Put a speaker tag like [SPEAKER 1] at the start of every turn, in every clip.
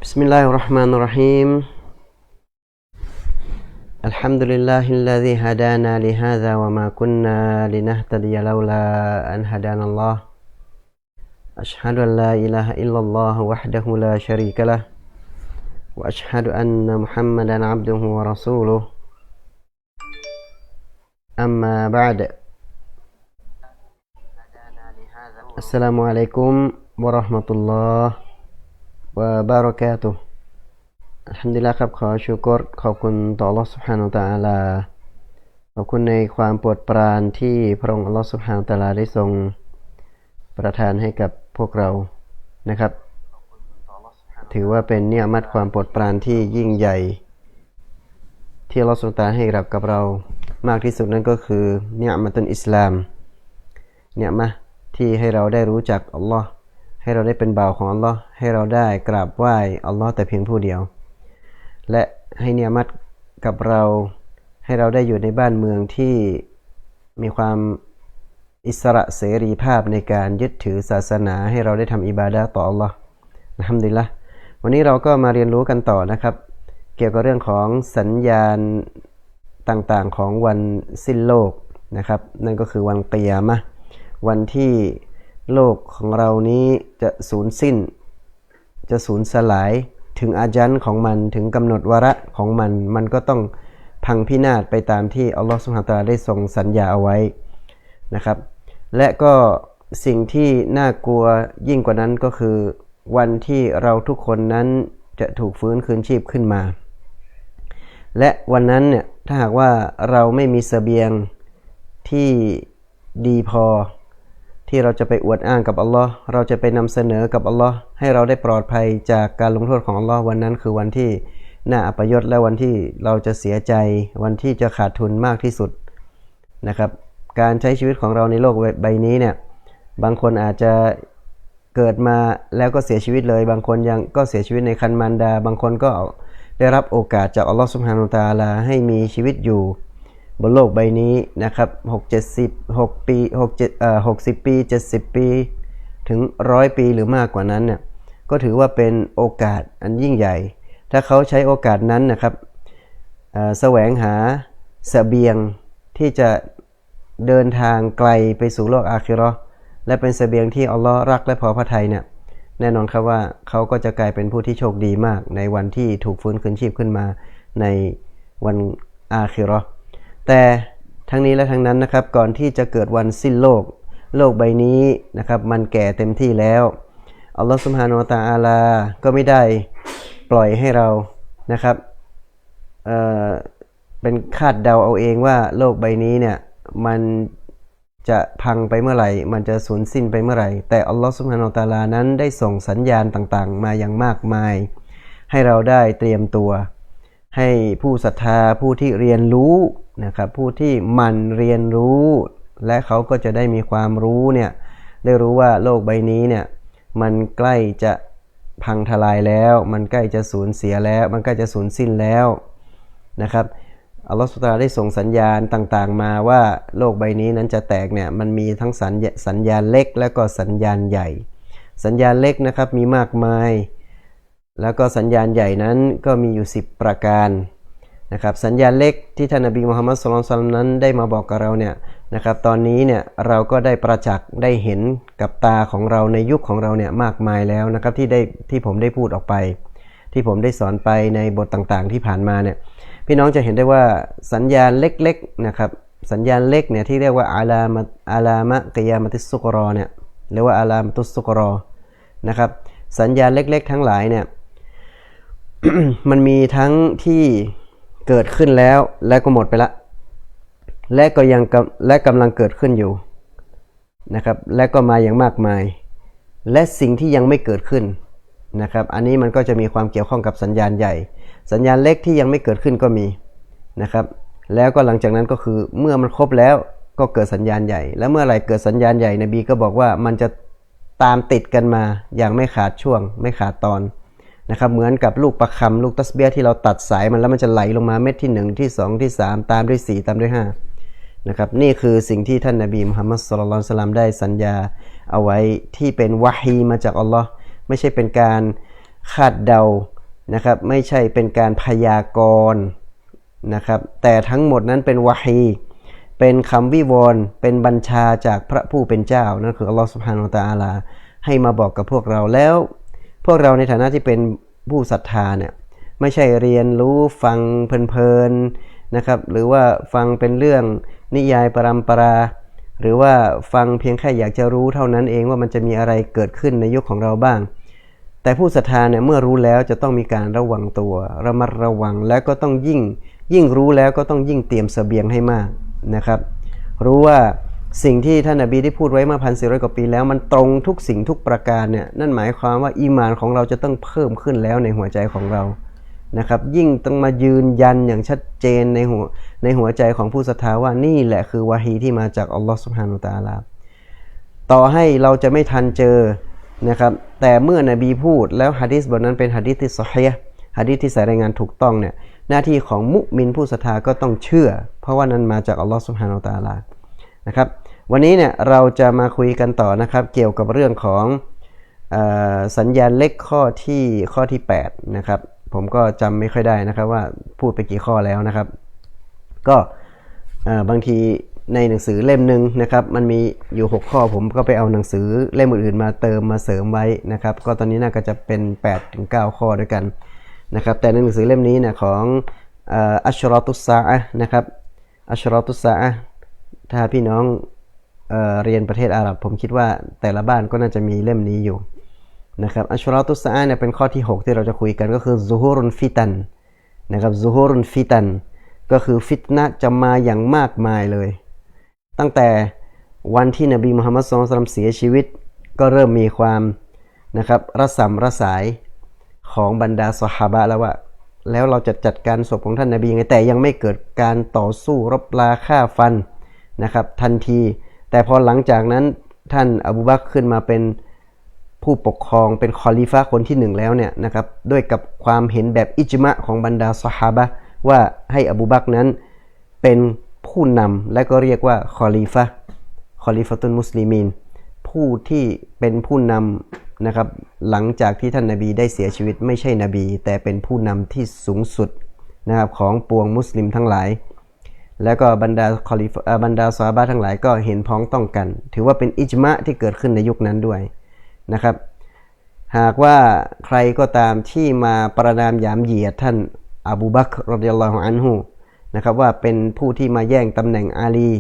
[SPEAKER 1] بسم الله الرحمن الرحيم الحمد لله الذي هدانا لهذا وما كنا لنهتدي لولا أن هدانا الله أشهد أن لا إله إلا الله وحده لا شريك له وأشهد أن محمدا عبده ورسوله أما بعد السلام عليكم ورحمة اللهวะบารอกาตุฮ์อัลฮัมดุลิลละห์ครับขอชูกรขอบคุณต่ออัลเลาะห์ซุบฮานะฮูวะตะอาลาขอบคุณในความโปรดปรานที่พระองค์อัลเลาะห์ซุบฮานะฮูวะตะอาลาได้ทรงประทานให้กับพวกเรานะครับถือว่าเป็นเนียมัตความโปรดปรานที่ยิ่งใหญ่ที่อัลเลาะห์ซุบฮานะฮูวะตะอาลาให้กับเรามากที่สุดนั่นก็คือเนียมัตุลอิสลามเนียมะห์ที่ให้เราได้รู้จักอัลเลาะห์ให้เราได้เป็นบ่าวของอัลลอฮ์ให้เราได้กราบไหว้อัลลอฮ์แต่เพียงผู้เดียวและให้เนียมัตกับเราให้เราได้อยู่ในบ้านเมืองที่มีความอิสระเสรีภาพในการยึดถือศาสนาให้เราได้ทำอิบาดะห์ต่ออัลลอฮ์อัลฮัมดุลิลละห์วันนี้เราก็มาเรียนรู้กันต่อนะครับเกี่ยวกับเรื่องของสัญญาณต่างๆของวันสิ้นโลกนะครับนั่นก็คือวันกิยามะห์วันที่โลกของเรานี้จะสูญสิ้นจะสูญสลายถึงอาญันของมันถึงกำหนดวาระของมันก็ต้องพังพินาศไปตามที่อัลลอฮฺซุบฮานะฮูวะตะอาลาได้ทรงสัญญาเอาไว้นะครับและก็สิ่งที่น่ากลัวยิ่งกว่านั้นก็คือวันที่เราทุกคนนั้นจะถูกฟื้นคืนชีพขึ้นมาและวันนั้นเนี่ยถ้าหากว่าเราไม่มีเสบียงที่ดีพอที่เราจะไปอวดอ้างกับอัลลอฮ์เราจะไปนำเสนอกับอัลลอฮ์ให้เราได้ปลอดภัยจากการลงโทษของอัลลอฮ์วันนั้นคือวันที่น่าอัปยศและวันที่เราจะเสียใจวันที่จะขาดทุนมากที่สุดนะครับการใช้ชีวิตของเราในโลกใบนี้เนี่ยบางคนอาจจะเกิดมาแล้วก็เสียชีวิตเลยบางคนยังก็เสียชีวิตในครรภ์มารดาบางคนก็ได้รับโอกาสจากอัลลอฮ์ซุบฮานะฮูวะตะอาลาให้มีชีวิตอยู่บนโลกใบนี้นะครับ60 ปี60 ปี70 ปีถึง100 ปีหรือมากกว่านั้นเนี่ยก็ถือว่าเป็นโอกาสอันยิ่งใหญ่ถ้าเขาใช้โอกาสนั้นนะครับแสวงหาเสบียงที่จะเดินทางไกลไปสู่โลกอาคิเราะห์และเป็นเสบียงที่อัลลอฮ์รักและพอพระทัยเนี่ยแน่นอนครับว่าเขาก็จะกลายเป็นผู้ที่โชคดีมากในวันที่ถูกฟื้นคืนชีพขึ้นมาในวันอาคิเราะห์แต่ทั้งนี้และทั้งนั้นนะครับก่อนที่จะเกิดวันสิ้นโลกใบนี้นะครับมันแก่เต็มที่แล้วอัลลอฮฺซุบฮานะฮูวะตะอาลาก็ไม่ได้ปล่อยให้เรานะครับเป็นคาดเดาเอาเองว่าโลกใบนี้เนี่ยมันจะพังไปเมื่อไหร่มันจะสูญสิ้นไปเมื่อไหร่แต่อัลลอฮฺซุบฮานะฮูวะตะอาลานั้นได้ส่งสัญญาณต่างๆมาอย่างมากมายให้เราได้เตรียมตัวให้ผู้ศรัทธาผู้ที่เรียนรู้นะครับผู้ที่หมั่นเรียนรู้และเขาก็จะได้มีความรู้เนี่ยได้รู้ว่าโลกใบนี้เนี่ยมันใกล้จะพังทลายแล้วมันใกล้จะสูญเสียแล้วมันใกล้จะสูญสิ้นแล้วนะครับอัลลอฮฺซุบฮานะฮูวะตะอาลาได้ส่งสัญญาณต่างๆมาว่าโลกใบนี้นั้นจะแตกเนี่ยมันมีทั้งสัญญาณเล็กและก็สัญญาณใหญ่สัญญาณเล็กนะครับมีมากมายแล้วก็สัญญาณใหญ่นั้นก็มีอยู่10ประการนะครับสัญญาณเล็กที่ท่านนบีมุฮัมมัดศ็อลลัลลอฮุอะลัยฮิวะซัลลัมนั้นได้มาบอกกับเราเนี่ยนะครับตอนนี้เนี่ยเราก็ได้ประจักษ์ได้เห็นกับตาของเราในยุคของเราเนี่ยมากมายแล้วนะครับที่ผมได้พูดออกไปที่ผมได้สอนไปในบทต่างๆที่ผ่านมาเนี่ยพี่น้องจะเห็นได้ว่าสัญญาณเล็กๆนะครับสัญญาณเล็กเนี่ยที่เรียกว่าอาลามะกิยามะติสซุกรอเนี่ยหรือว่าอาลามะตุสซุกรอนะครับสัญญาณเล็กๆทั้งหลายเนี่ย มันมีทั้งที่เกิดขึ้นแล้วและก็หมดไปละและกำลังเกิดขึ้นอยู่นะครับและก็มาอย่างมากมายและสิ่งที่ยังไม่เกิดขึ้นนะครับอันนี้มันก็จะมีความเกี่ยวข้องกับสัญญาณใหญ่สัญญาณเล็กที่ยังไม่เกิดขึ้นก็มีนะครับแล้วก็หลังจากนั้นก็คือเมื่อมันครบแล้วก็เกิดสัญญาณใหญ่แล้วเมื่อไหร่เกิดสัญญาณใหญ่นบีก็บอกว่ามันจะตามติดกันมาอย่างไม่ขาดช่วงไม่ขาดตอนนะครับเหมือนกับลูกประคำลูกตัสเบียที่เราตัดสายมันแล้วมันจะไหลลงมาเม็ดที่1ที่2ที่3ตามด้วย4ตามด้วย5นะครับนี่คือสิ่งที่ท่านนบีมุฮัมมัดศ็อลลัลลอฮุอะลัยฮิวะซัลลัมได้สัญญาเอาไว้ที่เป็นวะฮีมาจากอัลลอฮ์ไม่ใช่เป็นการคาดเดา นะครับไม่ใช่เป็นการพยากรณ์นะครับแต่ทั้งหมดนั้นเป็นวะฮีเป็นคำวิวรณ์เป็นบัญชาจากพระผู้เป็นเจ้านั่นคืออัลลอฮฺซุบฮานะฮูวะตะอาลาให้มาบอกกับพวกเราแล้วพวกเราในฐานะที่เป็นผู้ศรัทธาเนี่ยไม่ใช่เรียนรู้ฟังเพลินๆนะครับหรือว่าฟังเป็นเรื่องนิยายปรัมปราหรือว่าฟังเพียงแค่อยากจะรู้เท่านั้นเองว่ามันจะมีอะไรเกิดขึ้นในยุคของเราบ้างแต่ผู้ศรัทธาเนี่ยเมื่อรู้แล้วจะต้องมีการระวังตัวระมัดระวังและก็ต้องยิ่งรู้แล้วก็ต้องยิ่งเตรียมเสบียงให้มากนะครับรู้ว่าสิ่งที่ท่านนบีได้พูดไว้เมื่อ1,400 กว่าปีแล้วมันตรงทุกสิ่งทุกประการเนี่ยนั่นหมายความว่าอีหม่านของเราจะต้องเพิ่มขึ้นแล้วในหัวใจของเรานะครับยิ่งต้องมายืนยันอย่างชัดเจนในหัวใจของผู้ศรัทธาว่านี่แหละคือวะฮีที่มาจากอัลลอฮฺซุบฮานะฮูวะตะอาลาต่อให้เราจะไม่ทันเจอนะครับแต่เมื่อนบีพูดแล้วหะดีษบทนั้นเป็นหะดีษที่ซอฮีฮ์หะดีษที่ใส่รายงานถูกต้องเนี่ยหน้าที่ของมุมินผู้ศรัทธาก็ต้องเชื่อเพราะว่านั้นมาจากอัลลอฮฺซุบฮานะฮูวะตะอาลานะครับวันนี้เนี่ยเราจะมาคุยกันต่อนะครับเกี่ยวกับเรื่องของสัญญาณเล็กข้อที่8นะครับผมก็จำไม่ค่อยได้นะครับว่าพูดไปกี่ข้อแล้วนะครับก็บางทีในหนังสือเล่มหนึ่งนะครับมันมีอยู่6ข้อผมก็ไปเอาหนังสือเล่มอื่นๆมาเติมมาเสริมไว้นะครับก็ตอนนี้น่าจะเป็น 8-9 ข้อด้วยกันนะครับแต่ในหนังสือเล่มนี้เนี่ยของอัชรอตุสซาอะห์นะครับอัชรอตุสซาอะห์ถ้าพี่น้องเรียนประเทศอาหรับผมคิดว่าแต่ละบ้านก็น่าจะมีเล่มนี้อยู่นะครับอัชรอตุสซาอะห์เนี่ยเป็นข้อที่6ที่เราจะคุยกันก็คือซุฮูรุนฟิตันนะครับซุฮูรุนฟิตันก็คือฟิตนะห์จะมาอย่างมากมายเลยตั้งแต่วันที่นบีมุฮัมมัดศ็อลลัลลอฮุอะลัยฮิวะซัลลัมเสียชีวิตก็เริ่มมีความนะครับระสำระสายของบรรดาซอฮาบะห์แล้วว่าแล้วเราจะจัดการศพของท่านนบียังไงแต่ยังไม่เกิดการต่อสู้รบราฆ่าฟันนะครับทันทีแต่พอหลังจากนั้นท่านอบูบักรขึ้นมาเป็นผู้ปกครองเป็นคอลิฟะห์คนที่1แล้วเนี่ยนะครับด้วยกับความเห็นแบบอิจมะของบรรดาซอฮาบะห์ว่าให้อบูบักรนั้นเป็นผู้นำและก็เรียกว่าคอลิฟะตุลมุสลิมีนผู้ที่เป็นผู้นำนะครับหลังจากที่ท่านนบีได้เสียชีวิตไม่ใช่นบีแต่เป็นผู้นำที่สูงสุดนะครับของปวงมุสลิมทั้งหลายแล้วก็บรรดาบรรดาซอฮาบะห์ทั้งหลายก็เห็นพ้องต้องกันถือว่าเป็นอิจมะที่เกิดขึ้นในยุคนั้นด้วยนะครับหากว่าใครก็ตามที่มาประณามหยามเหยียดท่านอบูบักร รอฎิยัลลอฮุอันฮุนะครับว่าเป็นผู้ที่มาแย่งตำแหน่งอาลี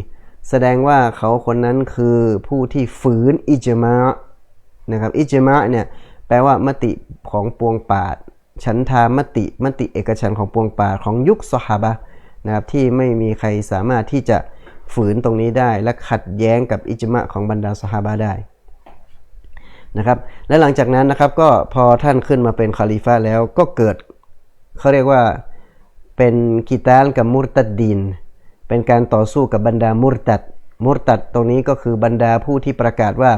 [SPEAKER 1] แสดงว่าเขาคนนั้นคือผู้ที่ฝืนอิจมะนะครับอิจมะเนี่ยแปลว่ามติของปวงปาดฉันทามติเอกฉันท์ของปวงปาดของยุคซอฮาบะห์นะครับที่ไม่มีใครสามารถที่จะฝืนตรงนี้ได้และขัดแย้งกับอิจมะของบรรดาซอฮาบะห์ได้นะครับและหลังจากนั้นนะครับก็พอท่านขึ้นมาเป็นคอลิฟะห์แล้วก็เกิดเขาเรียกว่าเป็นกิตาลกับมุรตัดดีนเป็นการต่อสู้กับบรรดามุรตัดตรงนี้ก็คือบรรดาผู้ที่ประกาศว่า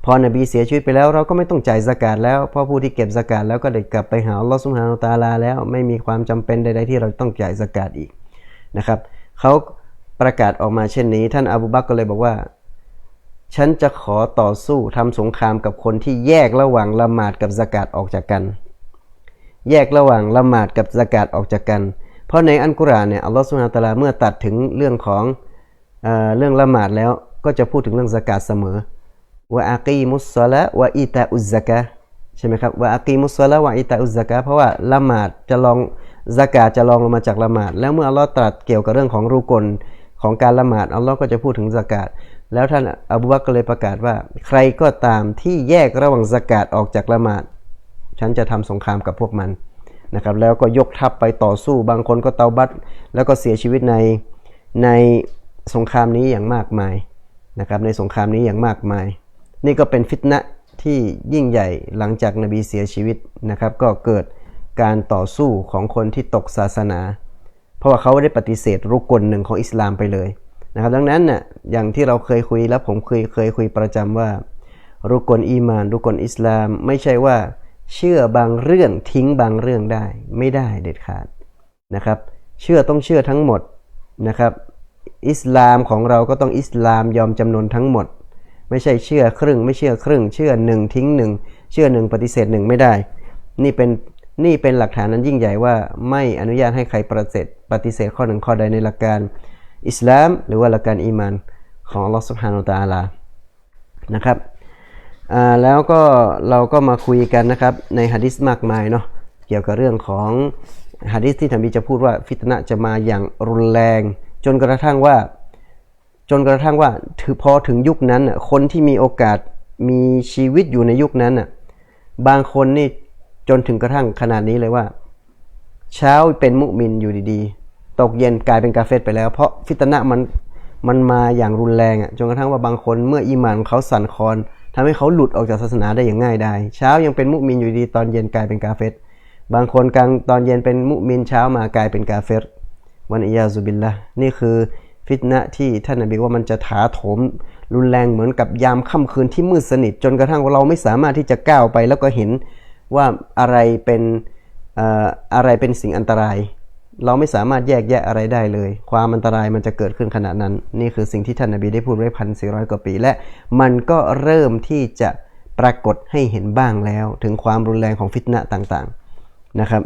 [SPEAKER 1] พอนบีเสียชีวิตไปแล้วเราก็ไม่ต้องจ่ายซะกาตแล้วเพราะผู้ที่เก็บซะกาตแล้วก็ได้กลับไปหาอัลลอฮฺซุบฮานะฮูวะตะอาลาแล้วไม่มีความจำเป็นใดๆที่เราต้องจ่ายซะกาตอีกนะครับเขาประกาศออกมาเช่นนี้ท่านอบูบักรก็เลยบอกว่าฉันจะขอต่อสู้ทำสงครามกับคนที่แยกระหว่างละหมาดกับซะกาตออกจากกันแยกระหว่างละหมาดกับซะกาตออกจากกันเพราะในอัลกุรอานเนี่ยอัลลอฮฺซุบฮานะฮูวะตะอาลาเมื่อตัดถึงเรื่องของเรื่องละหมาดแล้วก็จะพูดถึงเรื่องซะกาตเสมอวะอากีมุสศอลาตวะอิตาอุซซะกาตใช่ไหมครับวะอากีมุสศอลาตวะอิตาอุซซะกาตเพราะว่าละหมาดจะลองซะกาตจะลองลงมาจากละหมาดแล้วเมื่ออัลลอฮ์ตรัสเกี่ยวกับเรื่องของรุกนของการละหมาดอัลลอฮ์ก็จะพูดถึงซะกาตแล้วท่านอบูบักรก็เลยประกาศว่าใครก็ตามที่แยกระหว่างซะกาตออกจากละหมาดฉันจะทำสงครามกับพวกมันนะครับแล้วก็ยกทัพไปต่อสู้บางคนก็เตาบัตแล้วก็เสียชีวิตในสงครามนี้อย่างมากมายนะครับในสงครามนี้อย่างมากมายนี่ก็เป็นฟิตนะห์ที่ยิ่งใหญ่หลังจากนบีเสียชีวิตนะครับก็เกิดการต่อสู้ของคนที่ตกศาสนาเพราะว่าเขาได้ปฏิเสธรุกลหนึ่งของอิสลามไปเลยนะครับดังนั้นน่ะอย่างที่เราเคยคุยแล้วผมเคยคุยประจำว่ารุกลอีมานรุกลอิสลามไม่ใช่ว่าเชื่อบางเรื่องทิ้งบางเรื่องได้ไม่ได้เด็ดขาดนะครับเชื่อต้องเชื่อทั้งหมดนะครับอิสลามของเราก็ต้องอิสลามยอมจำนนทั้งหมดไม่ใช่เชื่อครึ่งไม่เชื่อครึ่งเชื่อ1ทิ้ง1เชื่อ1ปฏิเสธ1ไม่ได้นี่เป็น นี่เป็นหลักฐานนั้นยิ่งใหญ่ว่าไม่อนุญาตให้ใครปฏิเสธข้อหนึ่งข้อใดในหลักการอิสลามหรือว่าหลักการอีมานของอัลลอฮฺซุบฮานะฮูวะตะอาลานะครับแล้วก็เราก็มาคุยกันนะครับในหะดีษมากมายเนาะเกี่ยวกับเรื่องของหะดีษที่ท่านนบีจะพูดว่าฟิตนะห์จะมาอย่างรุนแรงจนกระทั่งว่าพอถึงยุคนั้นคนที่มีโอกาสมีชีวิตอยู่ในยุคนั้นบางคนนี่จนถึงกระทั่งขนาดนี้เลยว่าเช้าเป็นมุมินอยู่ดีๆตกเย็นกลายเป็นกาเฟรไปแล้วเพราะฟิตนะห์มันมาอย่างรุนแรงจนกระทั่งว่าบางคนเมื่ออีหม่านของเขาสั่นคลอนทำให้เขาหลุดออกจากศาสนาได้อย่างง่ายดายเช้ายังเป็นมุมินอยู่ดีตอนเย็นกลายเป็นกาเฟรบางคนกลางตอนเย็นเป็นมุมินเช้ามากลายเป็นกาเฟรวันอิยาซุบิลละนี่คือฟิตนะห์ที่ท่านนบีว่ามันจะถาโถมรุนแรงเหมือนกับยามค่ำคืนที่มืดสนิทจนกระทั่งเราไม่สามารถที่จะก้าวไปแล้วก็เห็นว่าอะไรเป็นสิ่งอันตรายเราไม่สามารถแยกแยะอะไรได้เลยความอันตรายมันจะเกิดขึ้นขณะนั้นนี่คือสิ่งที่ท่านนบีได้พูดไว้ 1,400 กว่าปีและมันก็เริ่มที่จะปรากฏให้เห็นบ้างแล้วถึงความรุนแรงของฟิตนะห์ต่างๆนะครับ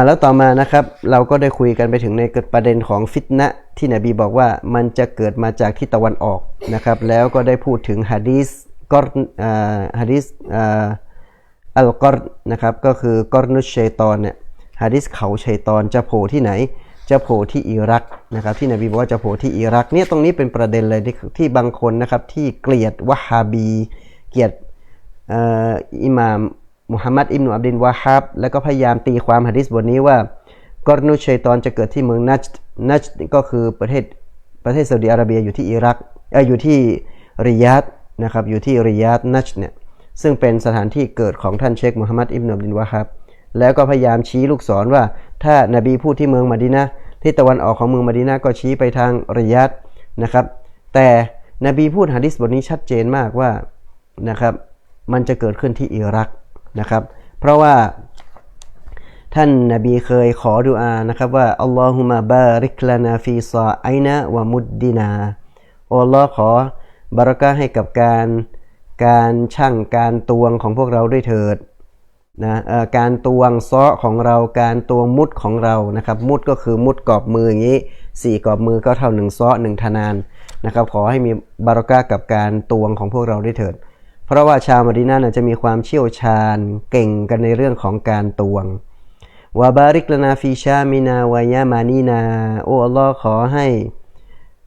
[SPEAKER 1] แล้วต่อมานะครับเราก็ได้คุยกันไปถึงในประเด็นของฟิตนะห์ที่นบีบอกว่ามันจะเกิดมาจากทิศตะวันออกนะครับแล้วก็ได้พูดถึงหะดีษอัลกอรนะครับก็คือกอรนุชชัยฏอนเนี่ยหะดีษเขาชัยฏอนจะโผล่ที่ไหนจะโผล่ที่อิรักนะครับที่นบีบอกว่าจะโผล่ที่อิรักเนี่ยตรงนี้เป็นประเด็นเลยที่บางคนนะครับที่เกลียดวะฮาบีเกลียดอิหม่ามมุฮัมมัดอิบนุอับดิลวะฮับแล้วก็พยายามตีความหะดีษบทนี้ว่ากอรนุชชัยฏอนจะเกิดที่เมืองนัจด์ก็คือประเทศซาอุดิอาระเบียอยู่ที่อิรักอยู่ที่ริยาดนะครับอยู่ที่ริยาดนัจด์เนี่ยซึ่งเป็นสถานที่เกิดของท่านเชคมุฮัมมัดอิบนุอับดิลวะฮับแล้วก็พยายามชี้ลูกศรว่าถ้านบีพูดที่เมืองมะดีนะห์ที่ตะวันออกของเมืองมะดีนะห์ก็ชี้ไปทางริยาดนะครับแต่นบีพูดหะดีษบทนี้ชัดเจนมากว่านะครับมันจะเกิดขึ้นที่อิรักนะครับเพราะว่าท่านนบีเคยขอดุอานะครับว่าอัลลอฮุมะบาริกลานาฟีซาไอนะวะมุดดินาอัลลอฮ์ขอบารอกะห์ให้กับการชั่งการตวงของพวกเราด้วยเถิดนะการตวงซ้อของเราการตวงมุดของเรานะครับมุดก็คือมุดกอบมืออย่างนี้4กอบมือก็เท่า1ซ้อ1ธนานนะครับขอให้มีบารอกะห์กับการตวงของพวกเราด้วยเถิดเพราะว่าชาวมะดีนะห์จะมีความเชี่ยวชาญเก่งกันในเรื่องของการตวงวะบาริกลานาฟีชามินาวะยะมานีนาโอ้อัลลอฮ์ขอให้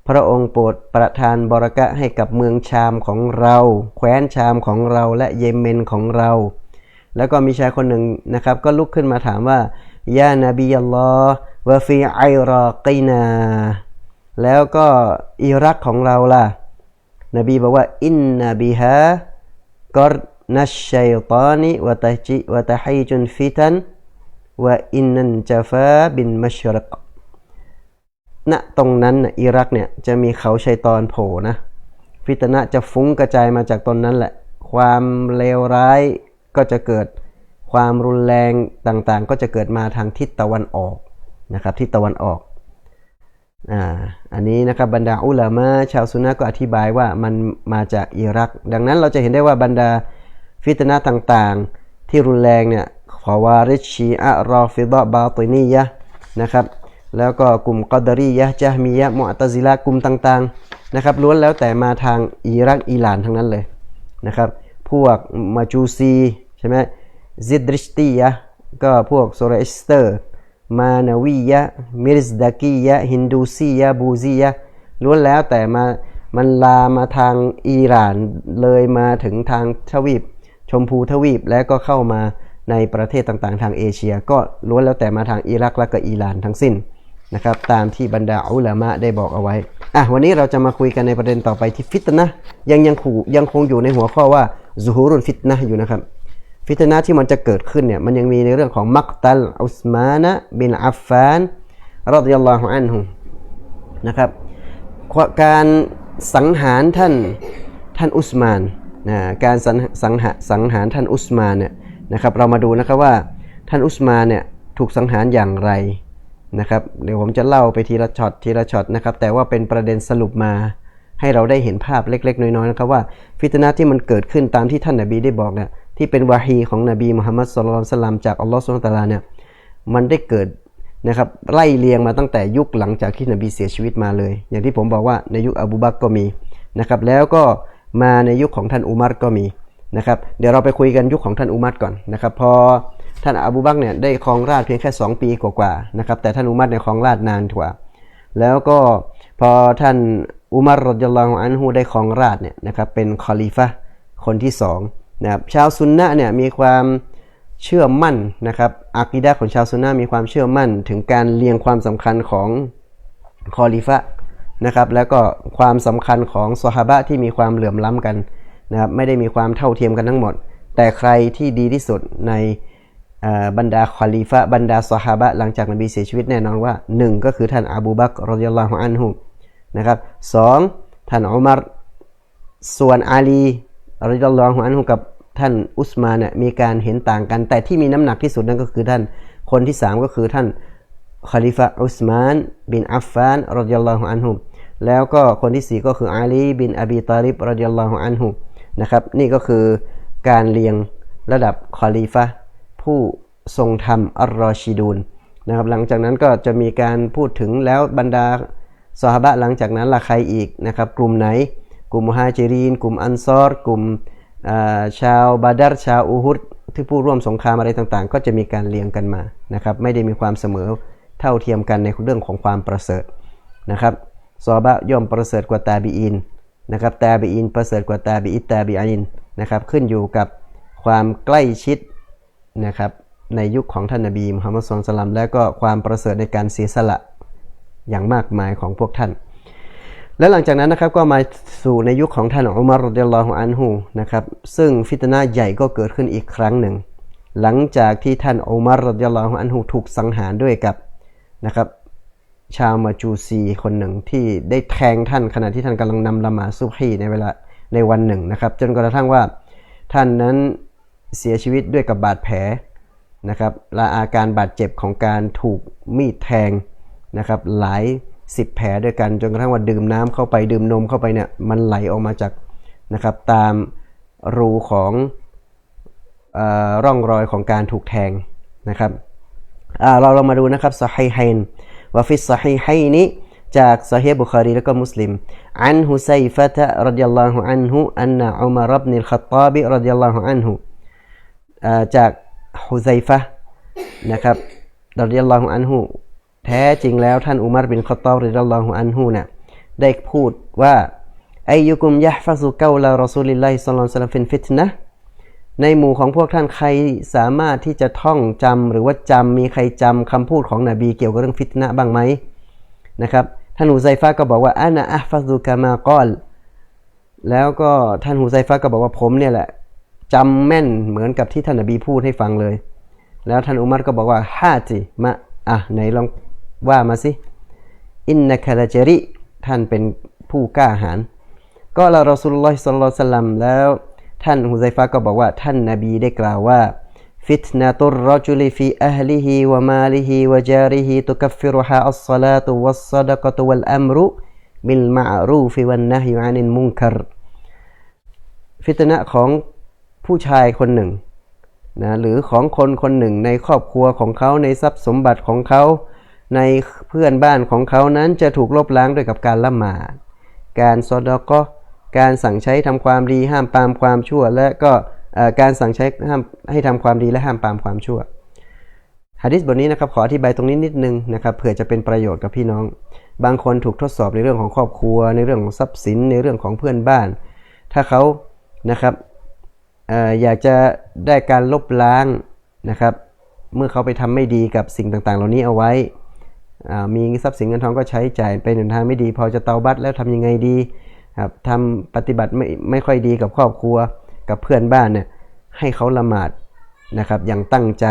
[SPEAKER 1] พระองค์โปรดประทานบารอกะห์ให้กับเมืองชามของเราแคว้นชามของเราและเยเมนของเราแล้วก็มีชายคนหนึ่งนะครับก็ลุกขึ้นมาถามว่ายานบีอัลลอฮ์วะฟีอิรักีนาแล้วก็อิรักของเราล่ะนบีบอกว่าอินนาบิฮากอรนัชชัยฏานิวะตะฮีจุนฟิตันวะอินนันจฟาบินมัชริกณตรงนั้นอิรักเนี่ยจะมีเขาชัยฏอนโผล่นะฟิตนะห์จะฟุ้งกระจายมาจากตนนั้นแหละความเลวร้ายก็จะเกิดความรุนแรงต่างๆก็จะเกิดมาทางทิศตะวันออกนะครับทิศตะวันออกอันนี้นะครับบรรดาอุลามะชาวซุนนะห์ก็อธิบายว่ามันมาจากอิรักดังนั้นเราจะเห็นได้ว่าบรรดาฟิตนะห์ต่างๆที่รุนแรงเนี่ยขอวาริชชีอะรอฟิฎะบาตินียะห์นะครับแล้วก็กลุ่มกอดารียะห์ญะฮ์มียะห์มุอ์ตะซิละห์กลุ่มต่างๆนะครับล้วนแล้วแต่มาทางอิรักอิหร่านทั้งนั้นเลยนะครับพวกมาจูซีใช่ไหมซิดริชตียะห์ก็พวกโซราอิสเตอร์มานาวียะมิรซดากียะฮินดูซียะบูซียะล้วนแล้วแต่มันลามมาทางอิหร่านเลยมาถึงทางทวีปชมพูทวีปแล้วก็เข้ามาในประเทศต่างๆทางเอเชียก็ล้วนแล้วแต่มาทางอิรักและก็อิหร่านทั้งสิ้นนะครับตามที่บรรดาอุลามะได้บอกเอาไว้วันนี้เราจะมาคุยกันในประเด็นต่อไปที่ฟิตนะห์ยังคงอยู่ในหัวข้อว่าซุฮูรุลฟิตนะห์อยู่นะครับฟิตนะห์ที่มันจะเกิดขึ้นเนี่ยมันยังมีในเรื่องของมักตัลอุสมานะบินอัฟฟานรอฎิยัลลอฮุอันฮุนะครับการสังหารท่านอุสมานการสังหารท่านอุสมานเนี่ยนะครับเรามาดูนะครับว่าท่านอุสมานเนี่ยถูกสังหารอย่างไรนะครับเดี๋ยวผมจะเล่าไปทีละช็อตนะครับแต่ว่าเป็นประเด็นสรุปมาใ ให้เราได้เห็นภาพเล็กๆน้อยๆนะครับว่าฟิตนะห์ที่มันเกิดขึ้นตามที่ท่านนบีได้บอกเนี่ยที่เป็นวะฮีของนบีมุฮัมมัดศ็อลลัลลอฮุอะลัยฮิวะซัลลัมจากอัลลอฮฺซุบฮานะฮูวะตะอาลาเนี่ยมันได้เกิดนะครับไล่เรียงมาตั้งแต่ยุคหลังจากที่นบีเสียชีวิตมาเลยอย่างที่ผมบอกว่าในยุคอบูบักรก็มีนะครับแล้วก็มาในยุคของท่านอุมัรก็มีนะครับเดี๋ยวเราไปคุยกันยุคของท่านอุมัรก่อนนะครับพอท่านอบูบักรเนี่ยได้ครองราชย์เพียงแค่2ปีกว่าๆนะครับแต่ท่านอุมัรเนี่ยครองราชย์นานกว่าแล้วก็พอท่านอุมัรรอฎิยัลลอฮุอันฮุได้ครองราชย์เนี่ยนะครับเป็นคอลิฟะห์คนที่2นะครับชาวซุนนะห์เนี่ยมีความเชื่อมั่นนะครับอะกีดะห์ของชาวซุนนะห์มีความเชื่อมั่นถึงการเรียงความสำคัญของคอลิฟะห์นะครับแล้วก็ความสำคัญของซอฮาบะห์ที่มีความเหลื่อมล้ำกันนะครับไม่ได้มีความเท่าเทียมกันทั้งหมดแต่ใครที่ดีที่สุดในบรรดาคอลีฟะบรรดาซอฮาบะห์หลังจากนบีเสียชีวิตแน่นอนว่า1ก็คือท่านอบูบักรรอฎิยัลลอฮุอันฮุนะครับ2ท่านอุมัรส่วนอาลีรอฎิยัลลอฮุอันฮุกับท่านอุสมานเนี่ยมีการเห็นต่างกันแต่ที่มีน้ำหนักที่สุดนั่นก็คือท่านคนที่3ก็คือท่านคอลิฟะอุสมานบินอัฟฟานรอฎิยัลลอฮุอันฮุแล้วก็คนที่4ก็คืออาลีบินอบีตอลิบรอฎิยัลลอฮุอันฮุนะครับนี่ก็คือการเรียงระดับคอลีฟะผู้ทรงธรรมอัลรอชิดูนนะครับหลังจากนั้นก็จะมีการพูดถึงแล้วบรรดาซอฮาบะห์หลังจากนั้นละใครอีกนะครับกลุ่มไหนกลุ่มมุฮาจิรินกลุ่มอันซอรกลุ่มชาวบาดัรชาวอูฮุดที่ผู้ร่วมสงครามอะไรต่างๆก็จะมีการเรียงกันมานะครับไม่ได้มีความเสมอเท่าเทียมกันในเรื่องของความประเสริฐนะครับซอฮาบะห์ย่อมประเสริฐกว่าตาบีอีนนะครับตาบีอีนประเสริฐกว่าตาบีอิตตาบีอีนนะครับขึ้นอยู่กับความใกล้ชิดนะครับในยุคของท่านนบีมุฮัมมัดศ็อลลัลลอฮุอะลัยฮิวะซัลลัมและก็ความประเสริฐในการเสียสละอย่างมากมายของพวกท่านและหลังจากนั้นนะครับก็มาสู่ในยุคของท่านอุมัรรอฎิยัลลอฮุอันฮุนะครับซึ่งฟิตนะห์ใหญ่ก็เกิดขึ้นอีกครั้งหนึ่งหลังจากที่ท่านอุมัรรอฎิยัลลอฮุอันฮุถูกสังหารด้วยกับนะครับชาวมาจูซีคนหนึ่งที่ได้แทงท่านขณะที่ท่านกำลังนำละหมาดซุบฮีในวันหนึ่งนะครับจนกระทั่งว่าท่านนั้นเสียชีวิตด้วยกับบาดแผลนะครับและอาการบาดเจ็บของการถูกมีดแทงนะครับหลาย10แผลด้วยกันจนกระทั่งว่าดื่มน้ำเข้าไปดื่มนมเข้าไปเนี่ยมันไหลออกมาจากนะครับตามรูของร่องรอยของการถูกแทงนะครับเรามาดูนะครับซอฮีฮัยน์วะฟิซซอฮีฮัยน์จากซอฮีฮ์บุคอรีและก็มุสลิมอันฮุซัยฟะตะรอฎิยัลลอฮุอันฮุอันนะอุมัรอิบนุลค็อฏฏอบิรอฎิยัลลอฮุอันฮุจากฮุซัยฟะห์นะครับรอฎิยัลลอฮุอันฮุแท้จริงแล้วท่านอุมัรบินค็อฏฏอบรอฎิยัลลอฮุอันฮุเนี่ยได้พูดว่าอัยยุกุมยะฮ์ฟะซุกอลารอซูลิลลาฮิศ็อลลัลลอฮุอะลัยฮิวะซัลลัมฟินฟิตนะห์ในหมู่ของพวกท่านใครสามารถที่จะท่องจำหรือว่ามีใครจำคำพูดของนบีเกี่ยวกับเรื่องฟิตนะห์บ้างไหมนะครับท่านฮุซัยฟะห์ก็บอกว่าอะนะอัฮฟัซุกะมากอลแล้วก็ท่านฮุซัยฟะห์ก็บอกว่าผมเนี่ยแหละจำแม่นเหมือนกับที่ท่านนบีพูดให้ฟังเลยแล้วท่านอุมัรก็บอกว่าฮาติมาไหนลองว่ามาสิอินนะกะละจริท่านเป็นผู้กล้าหาญก็ละรอซูลุลลอฮิศ็อลลัลลอฮุอะลัยฮิวะซัลลัมแล้วท่านฮุซัยฟะห์ก็บอกว่าท่านนบีได้กล่าวว่าฟิตนะตุรรอจุลิฟีอะฮลิฮิวะมาลิฮิวะจาริฮิตุกัฟฟิรุฮาอัศศอลาตุวัศศอดะกะตุวัลอัมรุบิลมะอรูฟิวันนะฮยุอานิลมุนกัรฟิตนะห์ของผู้ชายคนหนึ่งนะหรือของคนคนหนึ่งในครอบครัวของเขาในทรัพย์สมบัติของเขาในเพื่อนบ้านของเขานั้นจะถูกลบล้างด้วยกับการละหมาดการซอดาเกาะห์การสั่งใช้ทำความดีห้ามปรามความชั่วและก็การสั่งใช้ให้ทำความดีและห้ามปรามความชั่วหะดีษบทนี้นะครับขออธิบายตรงนี้นิดนึงนะครับเผื่อจะเป็นประโยชน์กับพี่น้องบางคนถูกทดสอบในเรื่องของครอบครัวในเรื่องของทรัพย์สินในเรื่องของเพื่อนบ้านถ้าเขานะครับอยากจะได้การลบล้างนะครับเมื่อเขาไปทำไม่ดีกับสิ่งต่างๆเหล่านี้เอาไว้มีทรัพย์สินเงินทองก็ใช้จ่ายไปในทางไม่ดีพอจะเตาบัตแล้วทำยังไงดีครับทำปฏิบัติไม่ค่อยดีกับครอบครัวกับเพื่อนบ้านเนี่ยให้เขาละหมาดนะครับอย่างตั้งใจ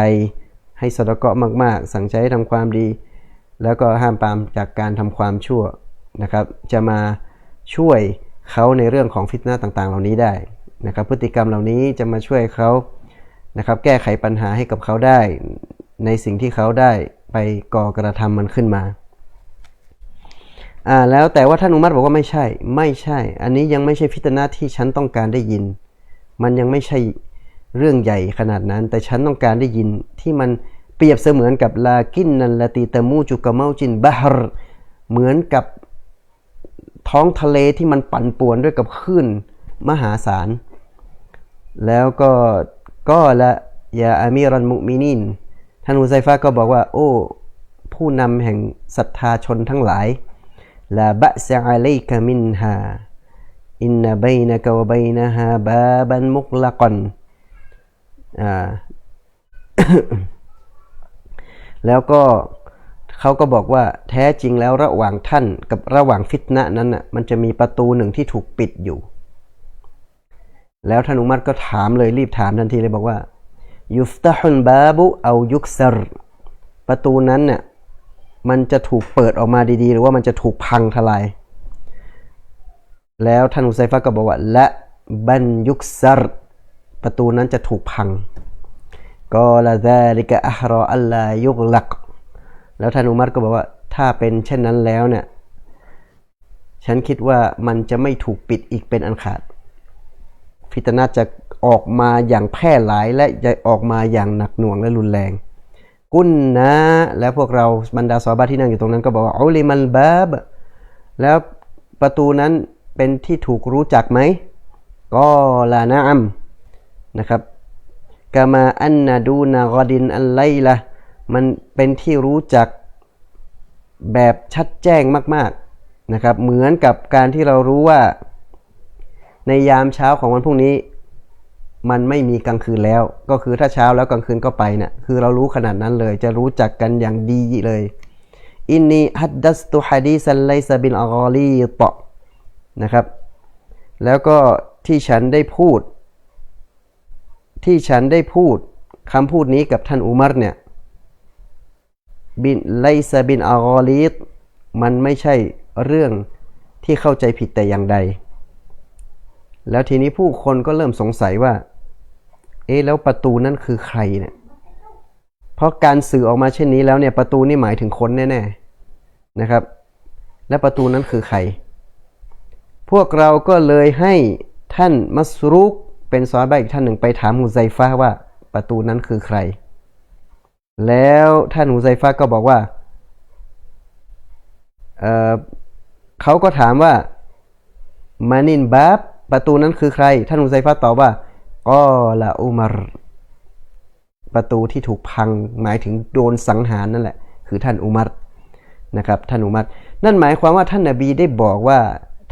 [SPEAKER 1] ให้ซอดาเกาะห์มากๆสั่งใช้ทำความดีแล้วก็ห้ามปรามจากการทำความชั่วนะครับจะมาช่วยเขาในเรื่องของฟิตนะห์ต่างๆเหล่านี้ได้นะครับพฤติกรรมเหล่านี้จะมาช่วยเขานะครับแก้ไขปัญหาให้กับเขาได้ในสิ่งที่เขาได้ไปก่อกระทำมันขึ้นมา แล้วแต่ว่าท่านอุมัรบอกว่าไม่ใช่อันนี้ยังไม่ใช่ฟิตนะที่ฉันต้องการได้ยินมันยังไม่ใช่เรื่องใหญ่ขนาดนั้นแต่ฉันต้องการได้ยินที่มันเปรียบเสมือนกับลากินนันละตีตะมูจุกะเมาจินบะฮรเหมือนกับท้องทะเลที่มันปั่นป่วนด้วยกับคลื่นมหาศาลแล้วก็ละยาอามีรันมุมินีนท่านอุซัยฟะก็บอกว่าโอ้ผู้นำแห่งศรัทธาชนทั้งหลายลาบะซะอะลัยกะมินฮาอินนะบัยนะกะวะบัยนะฮาบาบันมุกละกันแล้วก็เขาก็บอกว่าแท้จริงแล้วระหว่างท่านกับระหว่างฟิตนะนั้นน่ะมันจะมีประตูหนึ่งที่ถูกปิดอยู่แล้วท่านอุมัรก็ถามเลยรีบถามทันทีเลยบอกว่ายุฟตะฮุนบาบุเอายุกซรประตูนั้นน่ะมันจะถูกเปิดออกมาดีๆหรือว่ามันจะถูกพังทลายแล้วท่านอุซัยฟะก็บอกว่าละบันยุกซรประตูนั้นจะถูกพังกอละซาลิกะอัฮรออัลลายุกลักแล้วท่านอุมัรก็บอกว่าถ้าเป็นเช่นนั้นแล้วเนี่ยฉันคิดว่ามันจะไม่ถูกปิดอีกเป็นอันขาดฟิตนะห์จะออกมาอย่างแพร่หลายและจะออกมาอย่างหนักหน่วงและรุนแรงกุนนะและพวกเราบรรดาซอฮาบะห์ที่นั่งอยู่ตรงนั้นก็บอกว่าอุลิมัลบาบแล้วประตูนั้นเป็นที่ถูกรู้จักไหมก็ลานะอัมนะครับกามาอันนาดูนากอดินอัลไลละมันเป็นที่รู้จักแบบชัดแจ้งมากๆนะครับเหมือนกับการที่เรารู้ว่าในยามเช้าของวันพรุ่งนี้มันไม่มีกลางคืนแล้วก็คือถ้าเช้าแล้วกลางคืนก็ไปเนี่ยคือเรารู้ขนาดนั้นเลยจะรู้จักกันอย่างดีเลยอินนีฮัดดัสตุฮะดีซันไลซะบิลอะกอลีตะนะครับแล้วก็ที่ฉันได้พูดคำพูดนี้กับท่านอุมัรเนี่ยบินไลซะบินอะกอลีตมันไม่ใช่เรื่องที่เข้าใจผิดแต่อย่างใดแล้วทีนี้ผู้คนก็เริ่มสงสัยว่าแล้วประตูนั้นคือใครเนี่ยเพราะการสื่อออกมาเช่นนี้แล้วเนี่ยประตูนี่หมายถึงคนแน่ๆนะครับและประตูนั้นคือใครพวกเราก็เลยให้ท่านมัสรุกเป็นซอฮาบะห์อีกท่านหนึ่งไปถามฮุซัยฟะห์ว่าประตูนั้นคือใครแล้วท่านฮุซัยฟะห์ก็บอกว่าเขาก็ถามว่ามานินบาบประตูนั้นคือใครท่านฮุซัยฟะห์ตอบว่ากอละอุมัรประตูที่ถูกพังหมายถึงโดนสังหารนั่นแหละคือท่านอุมัรนะครับท่านอุมัรนั่นหมายความว่าท่านนบีได้บอกว่า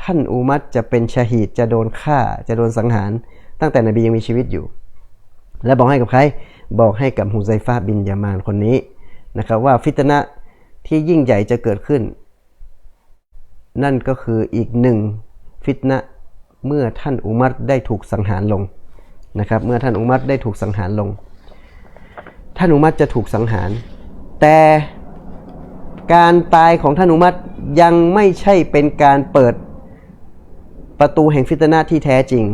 [SPEAKER 1] ท่านอุมัรจะเป็นชะฮีดจะโดนฆ่าจะโดนสังหารตั้งแต่นบียังมีชีวิตอยู่และบอกให้กับใครบอกให้กับฮุซัยฟะห์บินยามานคนนี้นะครับว่าฟิตนะห์ที่ยิ่งใหญ่จะเกิดขึ้นนั่นก็คืออีกหนึ่งฟิตนะห์เมื่อท่านอุมัรได้ถูกสังหารลงนะครับเมื่อท่านอุมัรได้ถูกสังหารลงท่านอุมัรจะถูกสังหารแต่การตายของท่านอุมัรยังไม่ใช่เป็นการเปิดประตูแห่งฟิตนะห์ที่แท้จริง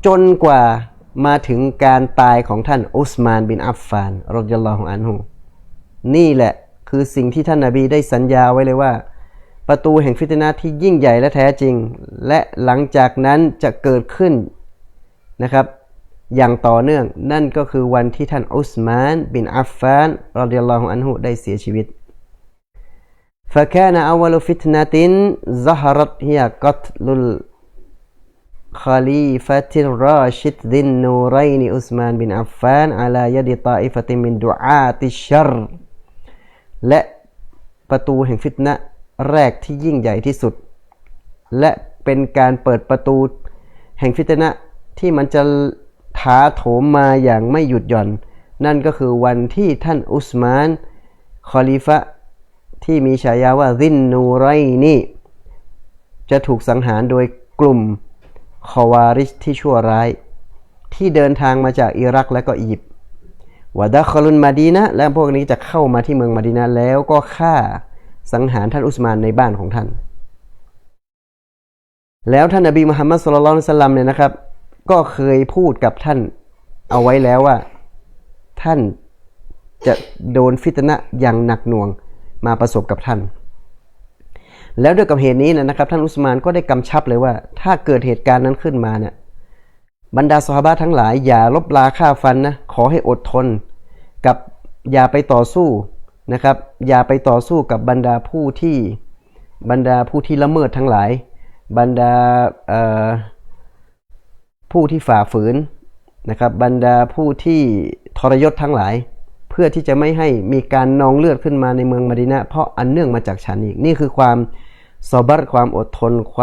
[SPEAKER 1] จนกว่ามาถึงการตายของท่านอุสมานบินอัฟฟานรอฎิยัลลอฮุอันฮุนี่แหละคือสิ่งที่ท่านนบีได้สัญญาไว้เลยว่าประตูแห่งฟิตนะห์ที่ยิ่งใหญ่และแท้จริงและหลังจากนั้นจะเกิดขึ้นนะครับอย่างต่อเนื่องนั่นก็คือวันที่ท่านอุสมานบินอัฟฟานรอฎิยัลลอฮุอันฮุได้เสียชีวิต فكان أول فتنة ظهرت هي قتل الخليفة الراشد ذي النورين عثمان بن عفان على يد طائفة من دعاة الشر และประตูแห่งฟิตนะห์แรกที่ยิ่งใหญ่ที่สุดและเป็นการเปิดประตูแห่งฟิตนะห์ที่มันจะถาโถมมาอย่างไม่หยุดหย่อนนั่นก็คือวันที่ท่านอุสมานคอลิฟะที่มีฉายาว่าซินนูไรนีจะถูกสังหารโดยกลุ่มคอวาริชที่ชั่วร้ายที่เดินทางมาจากอิรักและก็อียิปต์วะดะคอลุนมาดีนะและพวกนี้จะเข้ามาที่เมืองมะดีนะห์แล้วก็ฆ่าสังหารท่านอุสมานในบ้านของท่านแล้วท่านนบีมุฮัมมัดศ็อลลัลลอฮุอะลัยฮิวะซัลลัมเนี่ยนะครับก็เคยพูดกับท่านเอาไว้แล้วว่าท่านจะโดนฟิตนะห์อย่างหนักหน่วงมาประสบกับท่าน แล้วด้วยกับเหตุนี้นะครับท่านอุสมานก็ได้กำชับเลยว่าถ้าเกิดเหตุการณ์นั้นขึ้นมาเนี่ยบรรดาซอฮาบะห์ทั้งหลายอย่าลบลาฆ่าฟันนะขอให้อดทนกับอย่าไปต่อสู้นะครับอย่าไปต่อสู้กับบรรดาผู้ที่ละเมิดทั้งหลายบรรดาผู้ที่ฝ่าฝืนนะครับบรรดาผู้ที่ทรยศทั้งหลายเพื่อที่จะไม่ให้มีการนองเลือดขึ้นมาในเมืองมะดีนะห์เพราะอันเนื่องมาจากฉันอีกนี่คือความซอบัรความอดทนค